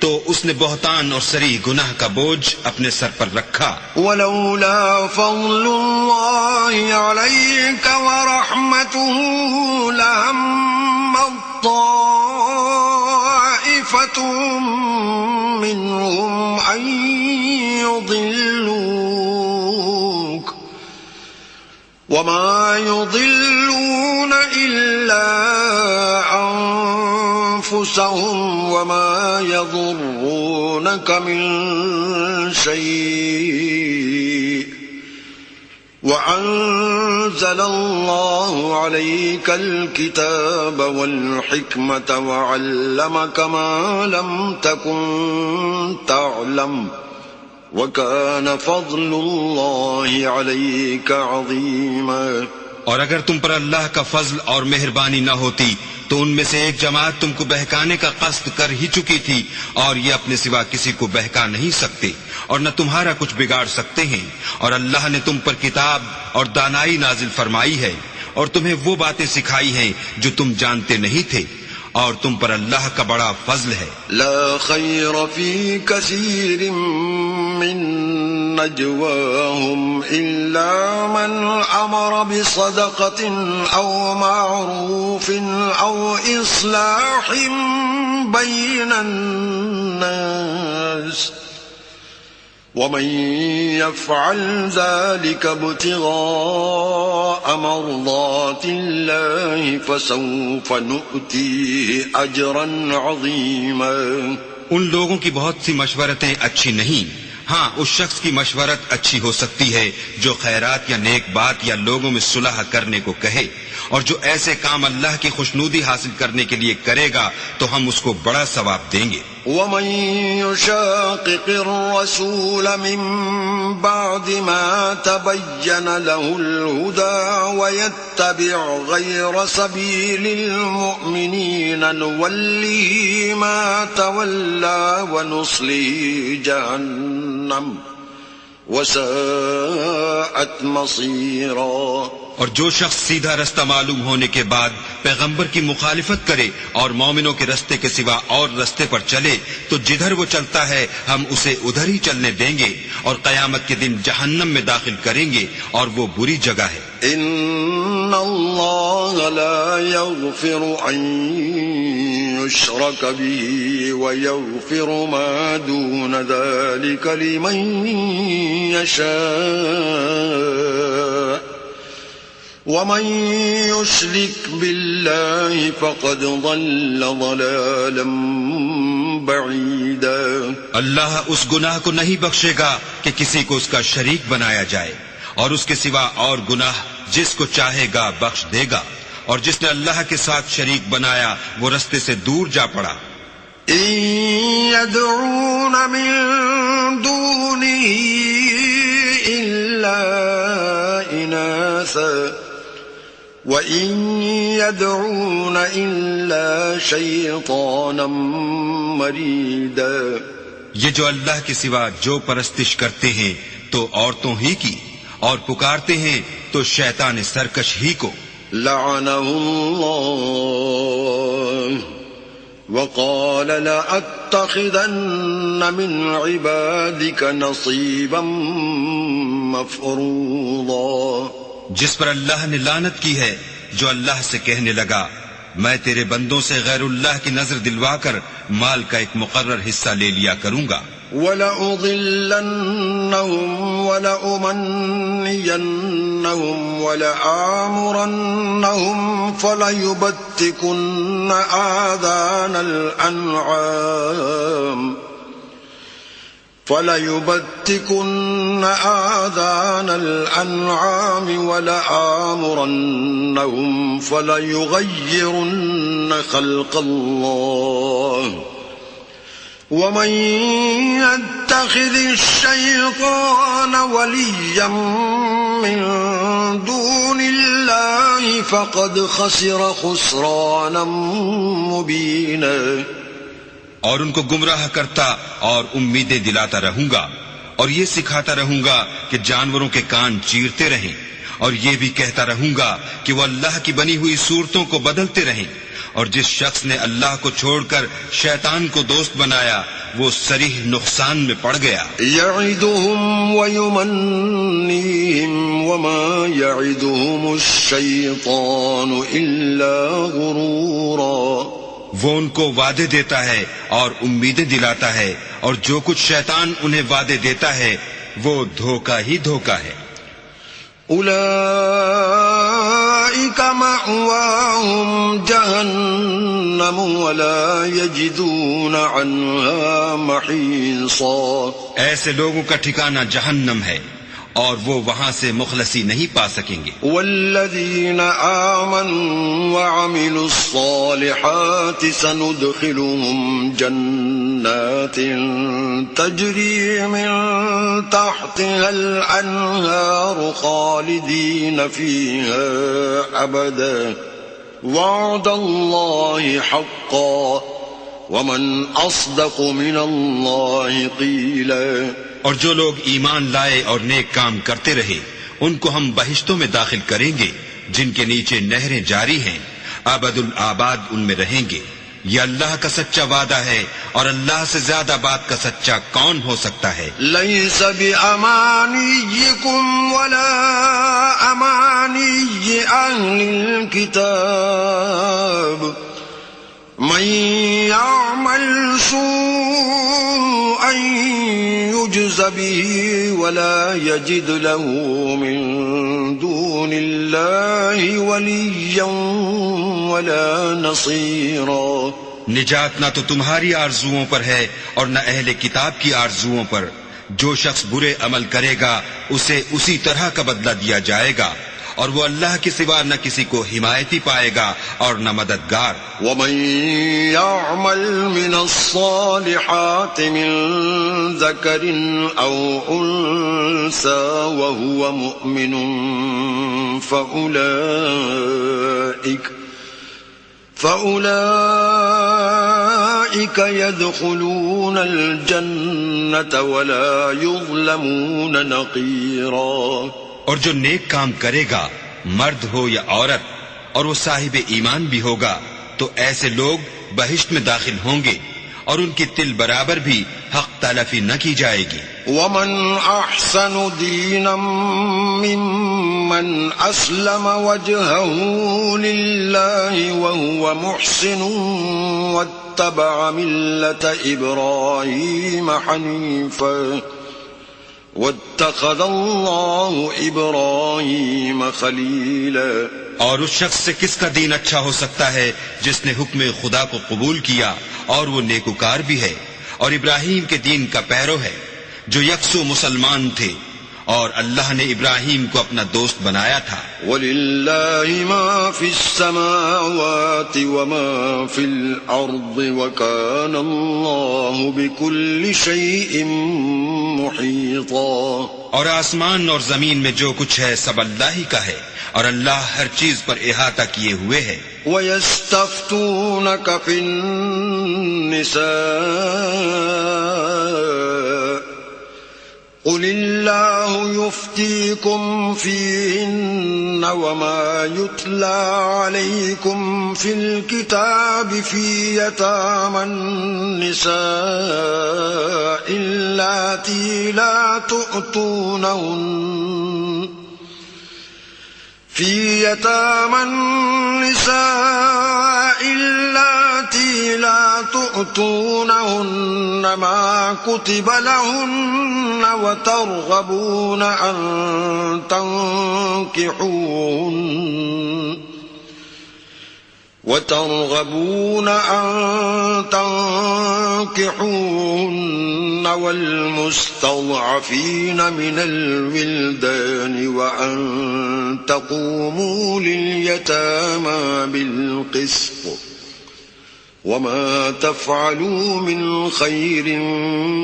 تو اس نے بہتان اور صریح گناہ کا بوجھ اپنے سر پر رکھا۔ ولولا فضل الله عليك ورحمته لهم طائفة منهم أن يضلوك وما يضلون إلا أنفسهم وما يضرونك من شيء وأنزل الله عليك الكتاب والحكمة وعلمك ما لم تكن تعلم وكان فضل الله عليك عظيما۔ اور اگر تم پر اللہ کا فضل اور مہربانی نہ ہوتی تو ان میں سے ایک جماعت تم کو بہکانے کا قصد کر ہی چکی تھی، اور یہ اپنے سوا کسی کو بہکا نہیں سکتے اور نہ تمہارا کچھ بگاڑ سکتے ہیں۔ اور اللہ نے تم پر کتاب اور دانائی نازل فرمائی ہے اور تمہیں وہ باتیں سکھائی ہیں جو تم جانتے نہیں تھے، اور تم پر اللہ کا بڑا فضل ہے۔ لا خير في كثير من نجواهم إلا من أمر بصدقة أو معروف أو إصلاح بين الناس ومن يفعل ذلك ابتغاء مرضات الله فسوف نؤتيه أجرا عظيما۔ ان لوگوں کی بہت سی مشورتیں اچھی نہیں، ہاں اس شخص کی مشورت اچھی ہو سکتی ہے جو خیرات یا نیک بات یا لوگوں میں صلح کرنے کو کہے، اور جو ایسے کام اللہ کی خوشنودی حاصل کرنے کے لیے کرے گا تو ہم اس کو بڑا ثواب دیں گے۔ ومن يشاقق الرسول من بعد ما تبين له الهدى ويتبع غير سبيل المؤمنين نوله ما تولى ونصله جهنم وساءت مصيرا۔ اور جو شخص سیدھا رستہ معلوم ہونے کے بعد پیغمبر کی مخالفت کرے اور مومنوں کے رستے کے سوا اور رستے پر چلے تو جدھر وہ چلتا ہے ہم اسے ادھر ہی چلنے دیں گے اور قیامت کے دن جہنم میں داخل کریں گے، اور وہ بری جگہ ہے۔ ان اللہ لا یغفر ان یشرک به ویغفر ما دون ذلك لمن یشاء ومن يشرك بالله فقد ضل ضلالا بعيدا. اللہ اس گناہ کو نہیں بخشے گا کہ کسی کو اس کا شریک بنایا جائے، اور اس کے سوا اور گناہ جس کو چاہے گا بخش دے گا، اور جس نے اللہ کے ساتھ شریک بنایا وہ رستے سے دور جا پڑا. إن يدعون من دونه إلا إناثا وَإِن يَدْعُونَ إِلَّا شَيْطَانًا مَرِيدًا. یہ جو اللہ کے سوا جو پرستش کرتے ہیں تو عورتوں ہی کی، اور پکارتے ہیں تو شیطان سرکش ہی کو. لعنه الله وقال لأتخذن من عبادك نصيبا مفروضا. جس پر اللہ نے لعنت کی ہے، جو اللہ سے کہنے لگا میں تیرے بندوں سے غیر اللہ کی نظر دلوا کر مال کا ایک مقرر حصہ لے لیا کروں گا. وَلَأُضِلَّنَّهُمْ وَلَأُمَنِّيَنَّهُمْ وَلَآمُرَنَّهُمْ فَلَيُبَتِّكُنَّ آذَانَ الْأَنْعَامِ وَلَآمُرَنَّهُمْ فَلَيُغَيِّرُنَّ خَلْقَ اللَّهِ وَمَن يَتَّخِذِ الشَّيْطَانَ وَلِيًّا مِّن دُونِ اللَّهِ فَقَدْ خَسِرَ خُسْرَانًا مُّبِينًا. اور ان کو گمراہ کرتا اور امیدیں دلاتا رہوں گا، اور یہ سکھاتا رہوں گا کہ جانوروں کے کان چیرتے رہیں، اور یہ بھی کہتا رہوں گا کہ وہ اللہ کی بنی ہوئی صورتوں کو بدلتے رہیں. اور جس شخص نے اللہ کو چھوڑ کر شیطان کو دوست بنایا وہ صریح نقصان میں پڑ گیا. یعدہم ویمنیہم وما یعدہم الشیطان الا غرورا. وہ ان کو وعدے دیتا ہے اور امیدیں دلاتا ہے، اور جو کچھ شیطان انہیں وعدے دیتا ہے وہ دھوکہ ہی دھوکہ ہے. اولئک مأواہم جہنم ولا یجدون عنہا محیصا. ایسے لوگوں کا ٹھکانہ جہنم ہے اور وہ وہاں سے مخلصی نہیں پا سکیں گے. والذین آمنوا وعملوا الصالحات سندخلهم جنات تجری من تحتها الانہار خالدین فیہا ابدا وعد اللہ حقا ومن اصدق من اللہ قیلا. اور جو لوگ ایمان لائے اور نیک کام کرتے رہے ان کو ہم بہشتوں میں داخل کریں گے جن کے نیچے نہریں جاری ہیں، ابد الآباد ان میں رہیں گے. یہ اللہ کا سچا وعدہ ہے، اور اللہ سے زیادہ بات کا سچا کون ہو سکتا ہے؟ لیس بأمانیکم ولا امانی اہل الکتاب من يعمل سوءا يجز به ولا يجد له من دون الله وليا ولا نصيرا. نجات نہ تو تمہاری آرزوؤں پر ہے اور نہ اہل کتاب کی آرزوؤں پر. جو شخص برے عمل کرے گا اسے اسی طرح کا بدلہ دیا جائے گا، اور وہ اللہ کے سوا نہ کسی کو حمایتی پائے گا اور نہ مددگار. وَمَن يَعْمَلْ مِنَ الصَّالِحَاتِ مِن ذَكَرٍ أَوْ أُنثَىٰ وَهُوَ مُؤْمِنٌ فَأُولَٰئِكَ يَدْخُلُونَ الْجَنَّةَ وَلَا يُظْلَمُونَ نَقِيرًا. اور جو نیک کام کرے گا مرد ہو یا عورت اور وہ صاحب ایمان بھی ہوگا تو ایسے لوگ بہشت میں داخل ہوں گے اور ان کی تل برابر بھی حق تلفی نہ کی جائے گی. ومن احسن دینا ممن اسلم وجهه لله وهو محسن واتبع ملة ابراہیم حنیفا واتخذ الله إبراهيم خليلا اور اس شخص سے کس کا دین اچھا ہو سکتا ہے جس نے حکم خدا کو قبول کیا اور وہ نیکوکار بھی ہے اور ابراہیم کے دین کا پیرو ہے جو یکسو مسلمان تھے اور اللہ نے ابراہیم کو اپنا دوست بنایا تھا. وَلِلَّهِ مَا فِي السَّمَاوَاتِ وَمَا فِي الْأَرْضِ وَكَانَ اللَّهُ بِكُلِّ شَيْءٍ مُحِيطًا. اور آسمان اور زمین میں جو کچھ ہے سب اللہ ہی کا ہے اور اللہ ہر چیز پر احاطہ کیے ہوئے ہے. وَيَسْتَفْتُونَكَ فِي النِّسَاءِ قُلِ اللَّهُ يُفْتِيكُمْ فِيهِنَّ وَمَا يُتْلَى عَلَيْكُمْ فِي الْكِتَابِ فِي يَتَامَى النِّسَاءِ اللَّاتِي لَا تُؤْتُونَهُنَّ مَا كُتِبَ لَهُنَّ وَتَرْغَبُونَ أَن تنكحوهن والمستضعفين من الولدان وأن تقوموا لليتامى بالقسط وما تفعلوا من خير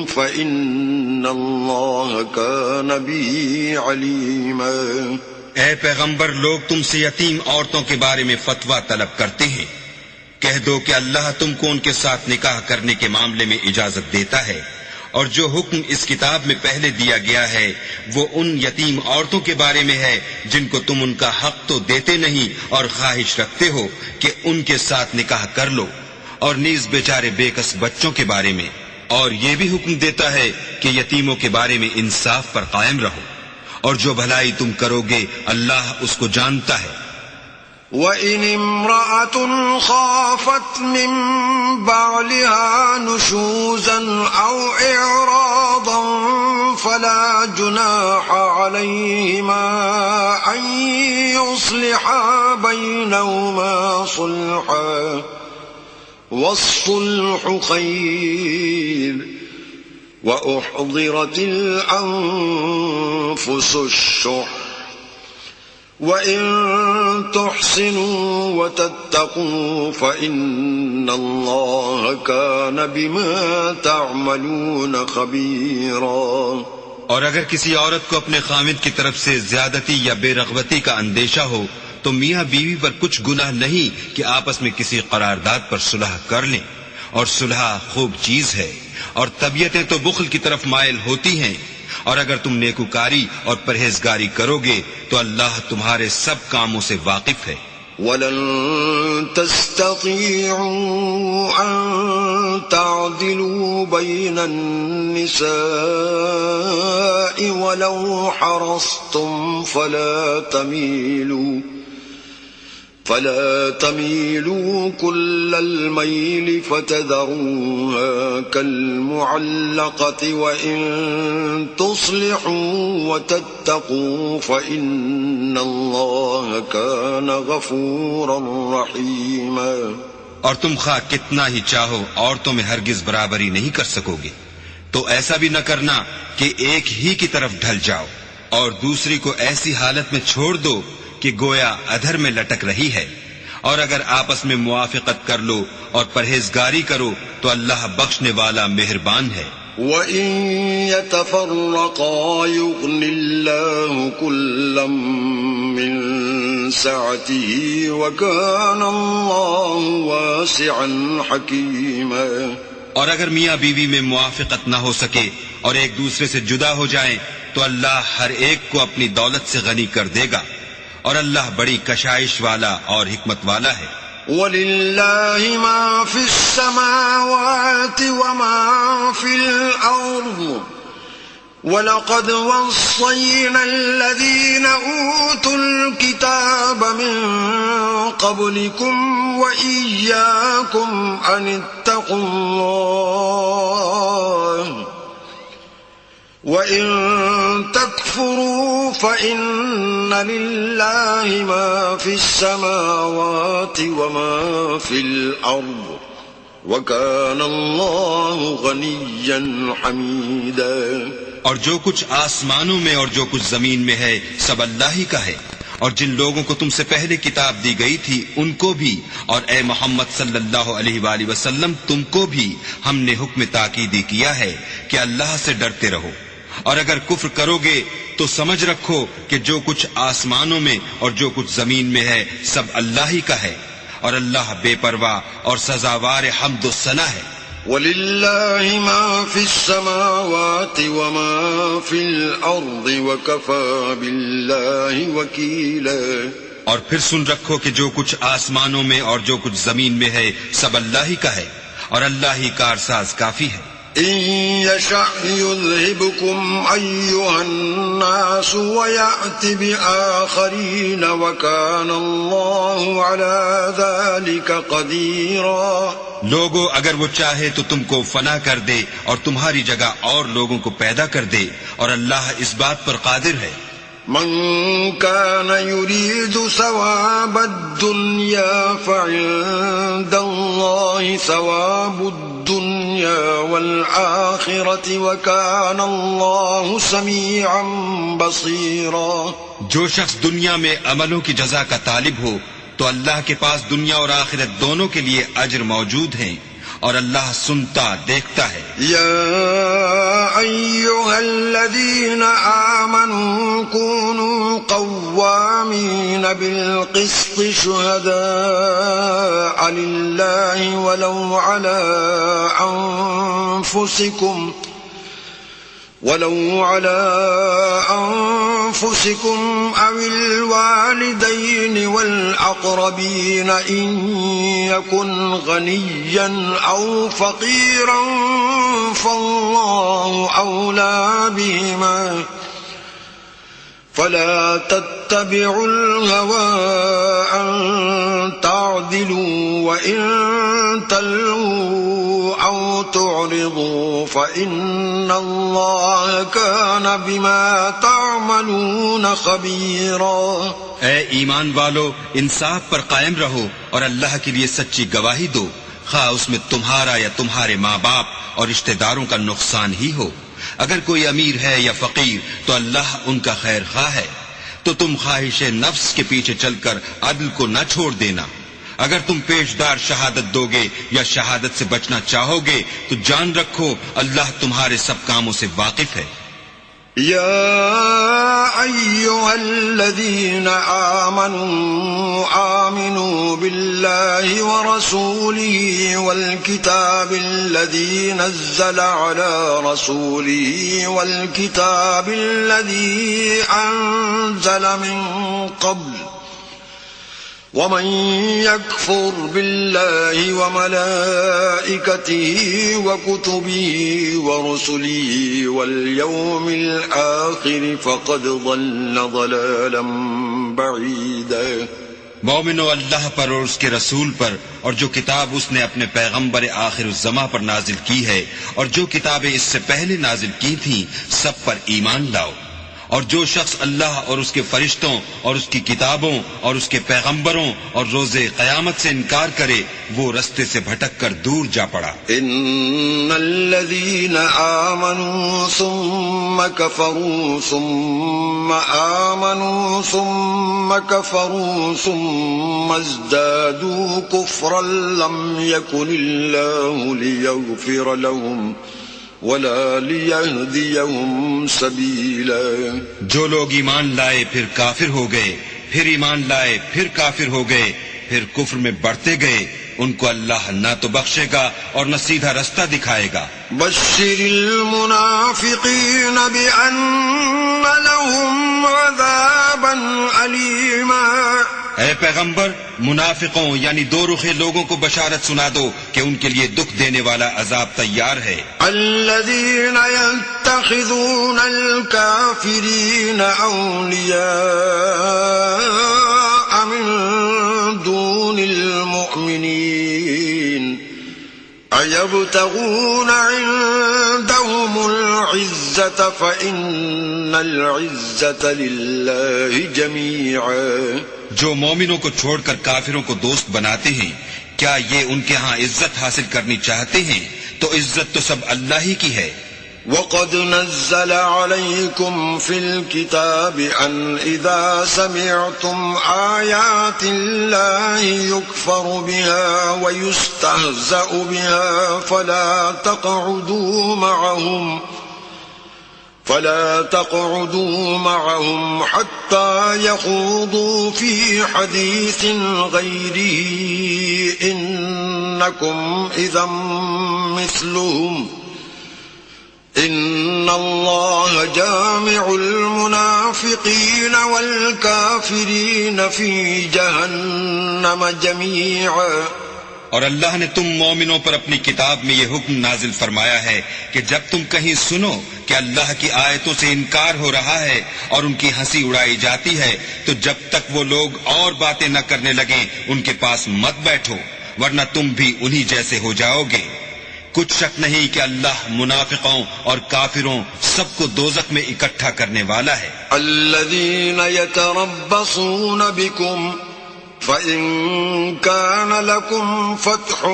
فإن الله كان به عليما. اے پیغمبر، لوگ تم سے یتیم عورتوں کے بارے میں فتویٰ طلب کرتے ہیں. کہہ دو کہ اللہ تم کو ان کے ساتھ نکاح کرنے کے معاملے میں اجازت دیتا ہے، اور جو حکم اس کتاب میں پہلے دیا گیا ہے وہ ان یتیم عورتوں کے بارے میں ہے جن کو تم ان کا حق تو دیتے نہیں اور خواہش رکھتے ہو کہ ان کے ساتھ نکاح کر لو، اور نیز بیچارے بے کس بچوں کے بارے میں. اور یہ بھی حکم دیتا ہے کہ یتیموں کے بارے میں انصاف پر قائم رہو، اور جو بھلائی تم کرو گے اللہ اس کو جانتا ہے. وَإِنِ امْرَأَةٌ خَافَتْ مِن بَعْلِهَا نُشُوزًا أَوْ إِعْرَاضًا فَلَا جُنَاحَ عَلَيْهِمَا أَن يُصْلِحَا بَيْنَهُمَا صُلْحًا وَالصُّلْحُ خَيْرٌ وَأُحْضِرَتِ الْأَنفُسُ الشُّحَّ وَإِن تُحْسِنُوا وَتَتَّقُوا فَإِنَّ اللَّهَ كَانَ بِمَا تَعْمَلُونَ خَبِيرًا. اور اگر کسی عورت کو اپنے خاوند کی طرف سے زیادتی یا بے رغبتی کا اندیشہ ہو تو میاں بیوی پر کچھ گناہ نہیں کہ آپس میں کسی قرارداد پر صلح کر لیں، اور صلح خوب چیز ہے، اور طبیعتیں تو بخل کی طرف مائل ہوتی ہیں، اور اگر تم نیکوکاری اور پرہیزگاری کرو گے تو اللہ تمہارے سب کاموں سے واقف ہے. وَلَن تَسْتَطِيعُوا أَن تَعْدِلُوا بَيْنَ النِّسَاءِ وَلَوْ حَرَصْتُمْ فَلَا تَمِيلُوا كُلَّ الْمَيْلِ فَتَذَرُوهَا كَالْمُعَلَّقَةِ وَإِن تُصْلِحُوا وَتَتَّقُوا فَإِنَّ اللَّهَ كَانَ غَفُورًا رَحِيمًا. اور تم خواہ کتنا ہی چاہو عورتوں میں ہرگز برابری نہیں کر سکو گے، تو ایسا بھی نہ کرنا کہ ایک ہی کی طرف ڈھل جاؤ اور دوسری کو ایسی حالت میں چھوڑ دو کہ گویا ادھر میں لٹک رہی ہے. اور اگر آپس میں موافقت کر لو اور پرہیزگاری کرو تو اللہ بخشنے والا مہربان ہے. وَإِن يَتَفَرَّقَا يُغْنِ اللَّهُ كُلًّا مِّن سَعَتِهِ وَكَانَ اللَّهُ وَاسِعًا حَكِيمًا. اور اگر میاں بیوی میں موافقت نہ ہو سکے اور ایک دوسرے سے جدا ہو جائیں تو اللہ ہر ایک کو اپنی دولت سے غنی کر دے گا، اور اللہ بڑی کشائش والا اور حکمت والا ہے. وَلِلَّهِ مَا فِي السَّمَاوَاتِ وَمَا فِي الْأَرْضِ وَلَقَدْ وَصَّيْنَا الَّذِينَ أُوتُوا الْكِتَابَ مِن قَبْلِكُمْ وَإِيَّاكُمْ أَنِ اتَّقُوا اللَّهَ وَإِن تَكْفُرُوا فَإِنَّ لِلَّهِ مَا فِي السَّمَاوَاتِ وَمَا فِي الْأَرْضِ وَكَانَ اللَّهُ غَنِيًّا حَمِيدًا۔ اور جو کچھ آسمانوں میں اور جو کچھ زمین میں ہے سب اللہ ہی کا ہے، اور جن لوگوں کو تم سے پہلے کتاب دی گئی تھی ان کو بھی، اور اے محمد صلی اللہ علیہ وآلہ وسلم تم کو بھی ہم نے حکم تاکیدی کیا ہے کہ اللہ سے ڈرتے رہو، اور اگر کفر کرو گے تو سمجھ رکھو کہ جو کچھ آسمانوں میں اور جو کچھ زمین میں ہے سب اللہ ہی کا ہے، اور اللہ بے پرواہ اور سزاوار حمد و ثنا ہے۔ وَلِلَّهِ مَا فِي السَّمَاوَاتِ وَمَا فِي الْأَرْضِ وَكَفَى بِاللَّهِ وَكِيلًا۔ اور پھر سن رکھو کہ جو کچھ آسمانوں میں اور جو کچھ زمین میں ہے سب اللہ ہی کا ہے، اور اللہ ہی کارساز کافی ہے۔ إِن يَشَأْ يُذْهِبْكُمْ أَيُّهَا النَّاسُ وَيَأْتِ بِآخَرِينَ وَكَانَ اللَّهُ عَلَى ذَلِكَ قَدِيرًا۔ لوگو اگر وہ چاہے تو تم کو فنا کر دے اور تمہاری جگہ اور لوگوں کو پیدا کر دے، اور اللہ اس بات پر قادر ہے۔ من كان يريد ثواب الدنيا فعند الله ثواب الدنيا والآخرة وكان الله سميعا بصيرا۔ جو شخص دنیا میں عملوں کی جزا کا طالب ہو تو اللہ کے پاس دنیا اور آخرت دونوں کے لیے اجر موجود ہیں، اور اللہ سنتا دیکھتا ہے۔ یا ایھا الذین آمنوا کونوا قوامین بالقسط شہداء للہ ولو على أنفسكم أو الوالدين والأقربين إن يكن غنيا أو فقيرا فالله أولى بهما فلا تتبعوا الهوى أن تعدلوا وإن تلووا أو تعرضوا فإن الله كان بما تعملون خبيرا۔ اے ایمان والو، انصاف پر قائم رہو اور اللہ کے لیے سچی گواہی دو، خواہ اس میں تمہارا یا تمہارے ماں باپ اور رشتہ داروں کا نقصان ہی ہو۔ اگر کوئی امیر ہے یا فقیر تو اللہ ان کا خیر خواہ ہے، تو تم خواہش نفس کے پیچھے چل کر عدل کو نہ چھوڑ دینا۔ اگر تم پیشدار شہادت دو گے یا شہادت سے بچنا چاہو گے تو جان رکھو اللہ تمہارے سب کاموں سے واقف ہے۔ يا أيها الذين آمنوا آمنوا بالله ورسوله والكتاب الذي نزل على رسوله والكتاب الذي أنزل من قبل ومن يكفر بالله وملائكته وكتبه ورسله واليوم الآخر فقد ضل ضلالا بعيدا۔ مومنو، اللہ پر اور اس کے رسول پر اور جو کتاب اس نے اپنے پیغمبر آخر الزماں پر نازل کی ہے اور جو کتابیں اس سے پہلے نازل کی تھیں سب پر ایمان لاؤ، اور جو شخص اللہ اور اس کے فرشتوں اور اس کی کتابوں اور اس کے پیغمبروں اور روز قیامت سے انکار کرے وہ رستے سے بھٹک کر دور جا پڑا۔ ان الذين آمنوا ثم كفروا ثم آمنوا ثم كفروا ثم ازدادوا كفرا لم يكن الله ليغفر لهم ولا ليهديهم سبيلا۔ جو لوگ ایمان لائے پھر کافر ہو گئے، پھر ایمان لائے پھر کافر ہو گئے، پھر کفر میں بڑھتے گئے، ان کو اللہ نہ تو بخشے گا اور نہ سیدھا رستہ دکھائے گا۔ بشر المنافقین بأن لهم عذابا علیما۔ اے پیغمبر، منافقوں یعنی دو رخے لوگوں کو بشارت سنا دو کہ ان کے لیے دکھ دینے والا عذاب تیار ہے۔ الذین یتخذون الکافرین اولیاء من دون المؤمنین أَيَبْتَغُونَ عِندَهُمُ الْعِزَّةَ فَإِنَّ الْعِزَّةَ لِلَّهِ جَمِيعًا۔ جو مومنوں کو چھوڑ کر کافروں کو دوست بناتے ہیں، کیا یہ ان کے ہاں عزت حاصل کرنی چاہتے ہیں؟ تو عزت تو سب اللہ ہی کی ہے۔ وَقَدْ نَزَّلَ عَلَيْكُمْ فِي الْكِتَابِ أَنْ إِذَا سَمِعْتُمْ آيَاتِ اللَّهِ يُكْفَرُ بِهَا وَيُسْتَهْزَأُ بِهَا فَلَا تَقْعُدُوا مَعَهُمْ حَتَّى يَخُوضُوا فِي حَدِيثٍ غَيْرِهِ إِنَّكُمْ إِذًا مِثْلُهُمْ إِنَّ اللَّهَ جَامِعُ الْمُنَافِقِينَ وَالْكَافِرِينَ فِي جَهَنَّمَ جَمِيعًا۔ اور اللہ نے تم مومنوں پر اپنی کتاب میں یہ حکم نازل فرمایا ہے کہ جب تم کہیں سنو کہ اللہ کی آیتوں سے انکار ہو رہا ہے اور ان کی ہنسی اڑائی جاتی ہے، تو جب تک وہ لوگ اور باتیں نہ کرنے لگیں ان کے پاس مت بیٹھو، ورنہ تم بھی انہی جیسے ہو جاؤ گے۔ کچھ شک نہیں کہ اللہ منافقوں اور کافروں سب کو دوزخ میں اکٹھا کرنے والا ہے۔ الذين يتربصون بكم فإن كان لكم فتح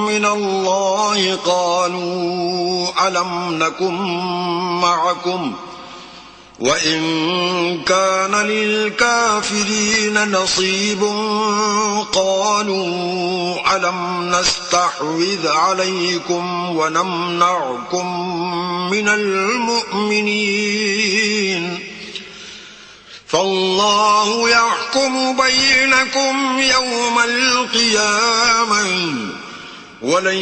من الله قالوا ألم نكن معكم وَإِن كَانَ لِلْكَافِرِينَ نَصِيبٌ قَالُوا أَلَمْ نَسْتَحْوِذْ عَلَيْكُمْ وَنَمْنَعْكُمْ مِنَ الْمُؤْمِنِينَ فَاللَّهُ يَحْكُمُ بَيْنَكُمْ يَوْمَ الْقِيَامَةِ وَلَن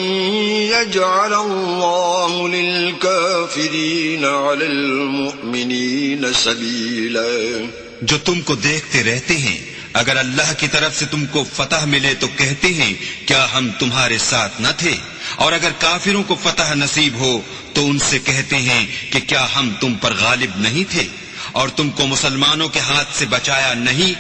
يَجْعَلَ اللَّهُ لِلْكَافِرِينَ عَلَى الْمُؤْمِنِينَ سَبِيلًا۔ جو تم کو دیکھتے رہتے ہیں، اگر اللہ کی طرف سے تم کو فتح ملے تو کہتے ہیں کیا ہم تمہارے ساتھ نہ تھے، اور اگر کافروں کو فتح نصیب ہو تو ان سے کہتے ہیں کہ کیا ہم تم پر غالب نہیں تھے اور تم کو مسلمانوں کے ہاتھ سے بچایا نہیں،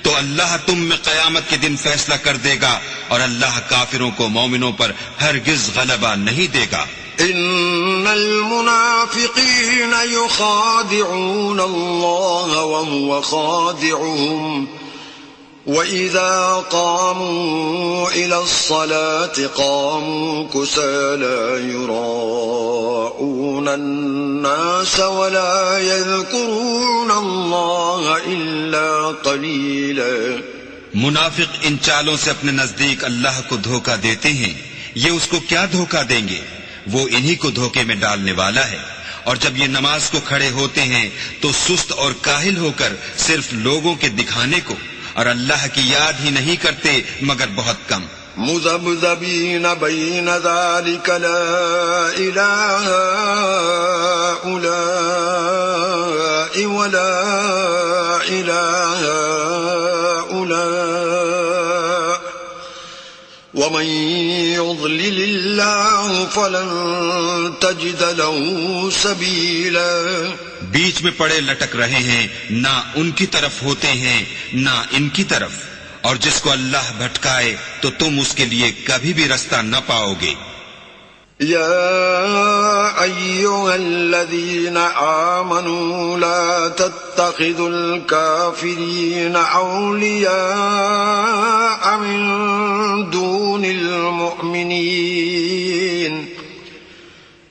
تو اللہ تم میں قیامت کے دن فیصلہ کر دے گا، اور اللہ کافروں کو مومنوں پر ہرگز غلبہ نہیں دے گا۔ ان المنافقین یخادعون اللہ وهو خادعهم وَإِذَا قَامُوا إِلَى الصَّلَاةِ قَامُوا كُسَالَى يُرَاءُونَ النَّاسَ وَلَا يَذْكُرُونَ اللَّهَ إِلَّا قَلِيلًا۔ منافق ان چالوں سے اپنے نزدیک اللہ کو دھوکہ دیتے ہیں، یہ اس کو کیا دھوکہ دیں گے؟ وہ انہی کو دھوکے میں ڈالنے والا ہے۔ اور جب یہ نماز کو کھڑے ہوتے ہیں تو سست اور کاہل ہو کر صرف لوگوں کے دکھانے کو، اور اللہ کی یاد ہی نہیں کرتے مگر بہت کم۔ مذبذبین بین ذالک لا الہ هؤلاء ولا الہ هؤلاء ومن يضلل الله فلن تجد له سبیلا۔ بیچ میں پڑے لٹک رہے ہیں، نہ ان کی طرف ہوتے ہیں نہ ان کی طرف، اور جس کو اللہ بھٹکائے تو تم اس کے لیے کبھی بھی رستہ نہ پاؤ گے۔ یا ایھا الذین آمنوا لا تتخذوا الکافرین اولیاء من دون المؤمنین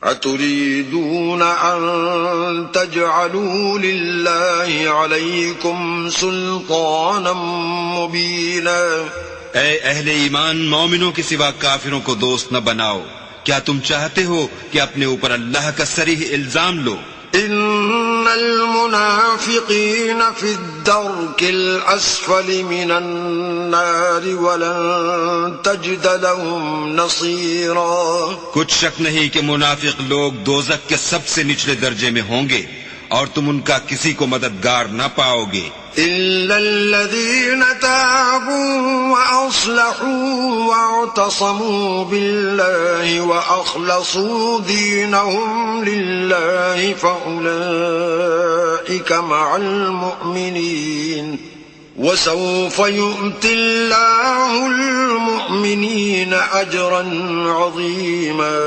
اتريدون ان تجعلوا لله عليكم سلطانا مبينا۔ اے اہل ایمان، مومنوں کے سوا کافروں کو دوست نہ بناؤ۔ کیا تم چاہتے ہو کہ اپنے اوپر اللہ کا صریح الزام لو؟ ان المنافقین فی الدرک الاسفل من النار ولن تجد لهم نصیرا۔ کچھ شک نہیں کہ منافق لوگ دوزخ کے سب سے نچلے درجے میں ہوں گے، اور تم ان کا کسی کو مددگار نہ پاؤ گے۔ الا الذین تابوا واصلحوا واعتصموا بالله واخلصوا دینهم لله فاولئک مع المؤمنین وسوف يؤت الله المؤمنين أجرا عظيما.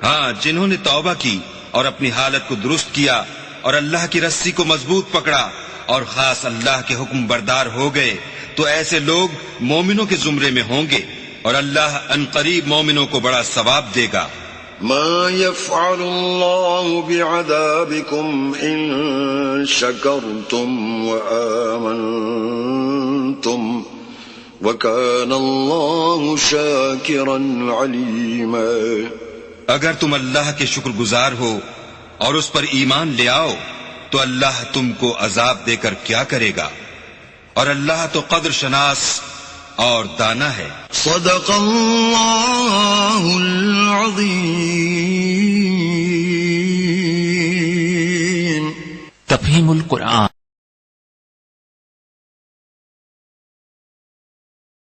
ہاں، جنہوں نے توبہ کی اور اپنی حالت کو درست کیا اور اللہ کی رسی کو مضبوط پکڑا اور خاص اللہ کے حکم بردار ہو گئے تو ایسے لوگ مومنوں کے زمرے میں ہوں گے اور اللہ ان قریب مومنوں کو بڑا ثواب دے گا. ما يفعل الله بعذابكم إن شكرتم وآمنتم وكان الله شاكرا عليما. اگر تم اللہ کے شکر گزار ہو اور اس پر ایمان لے آؤ تو اللہ تم کو عذاب دے کر کیا کرے گا، اور اللہ تو قدر شناس اور دانا ہے. صدق اللہ العظیم. تفہیم القرآن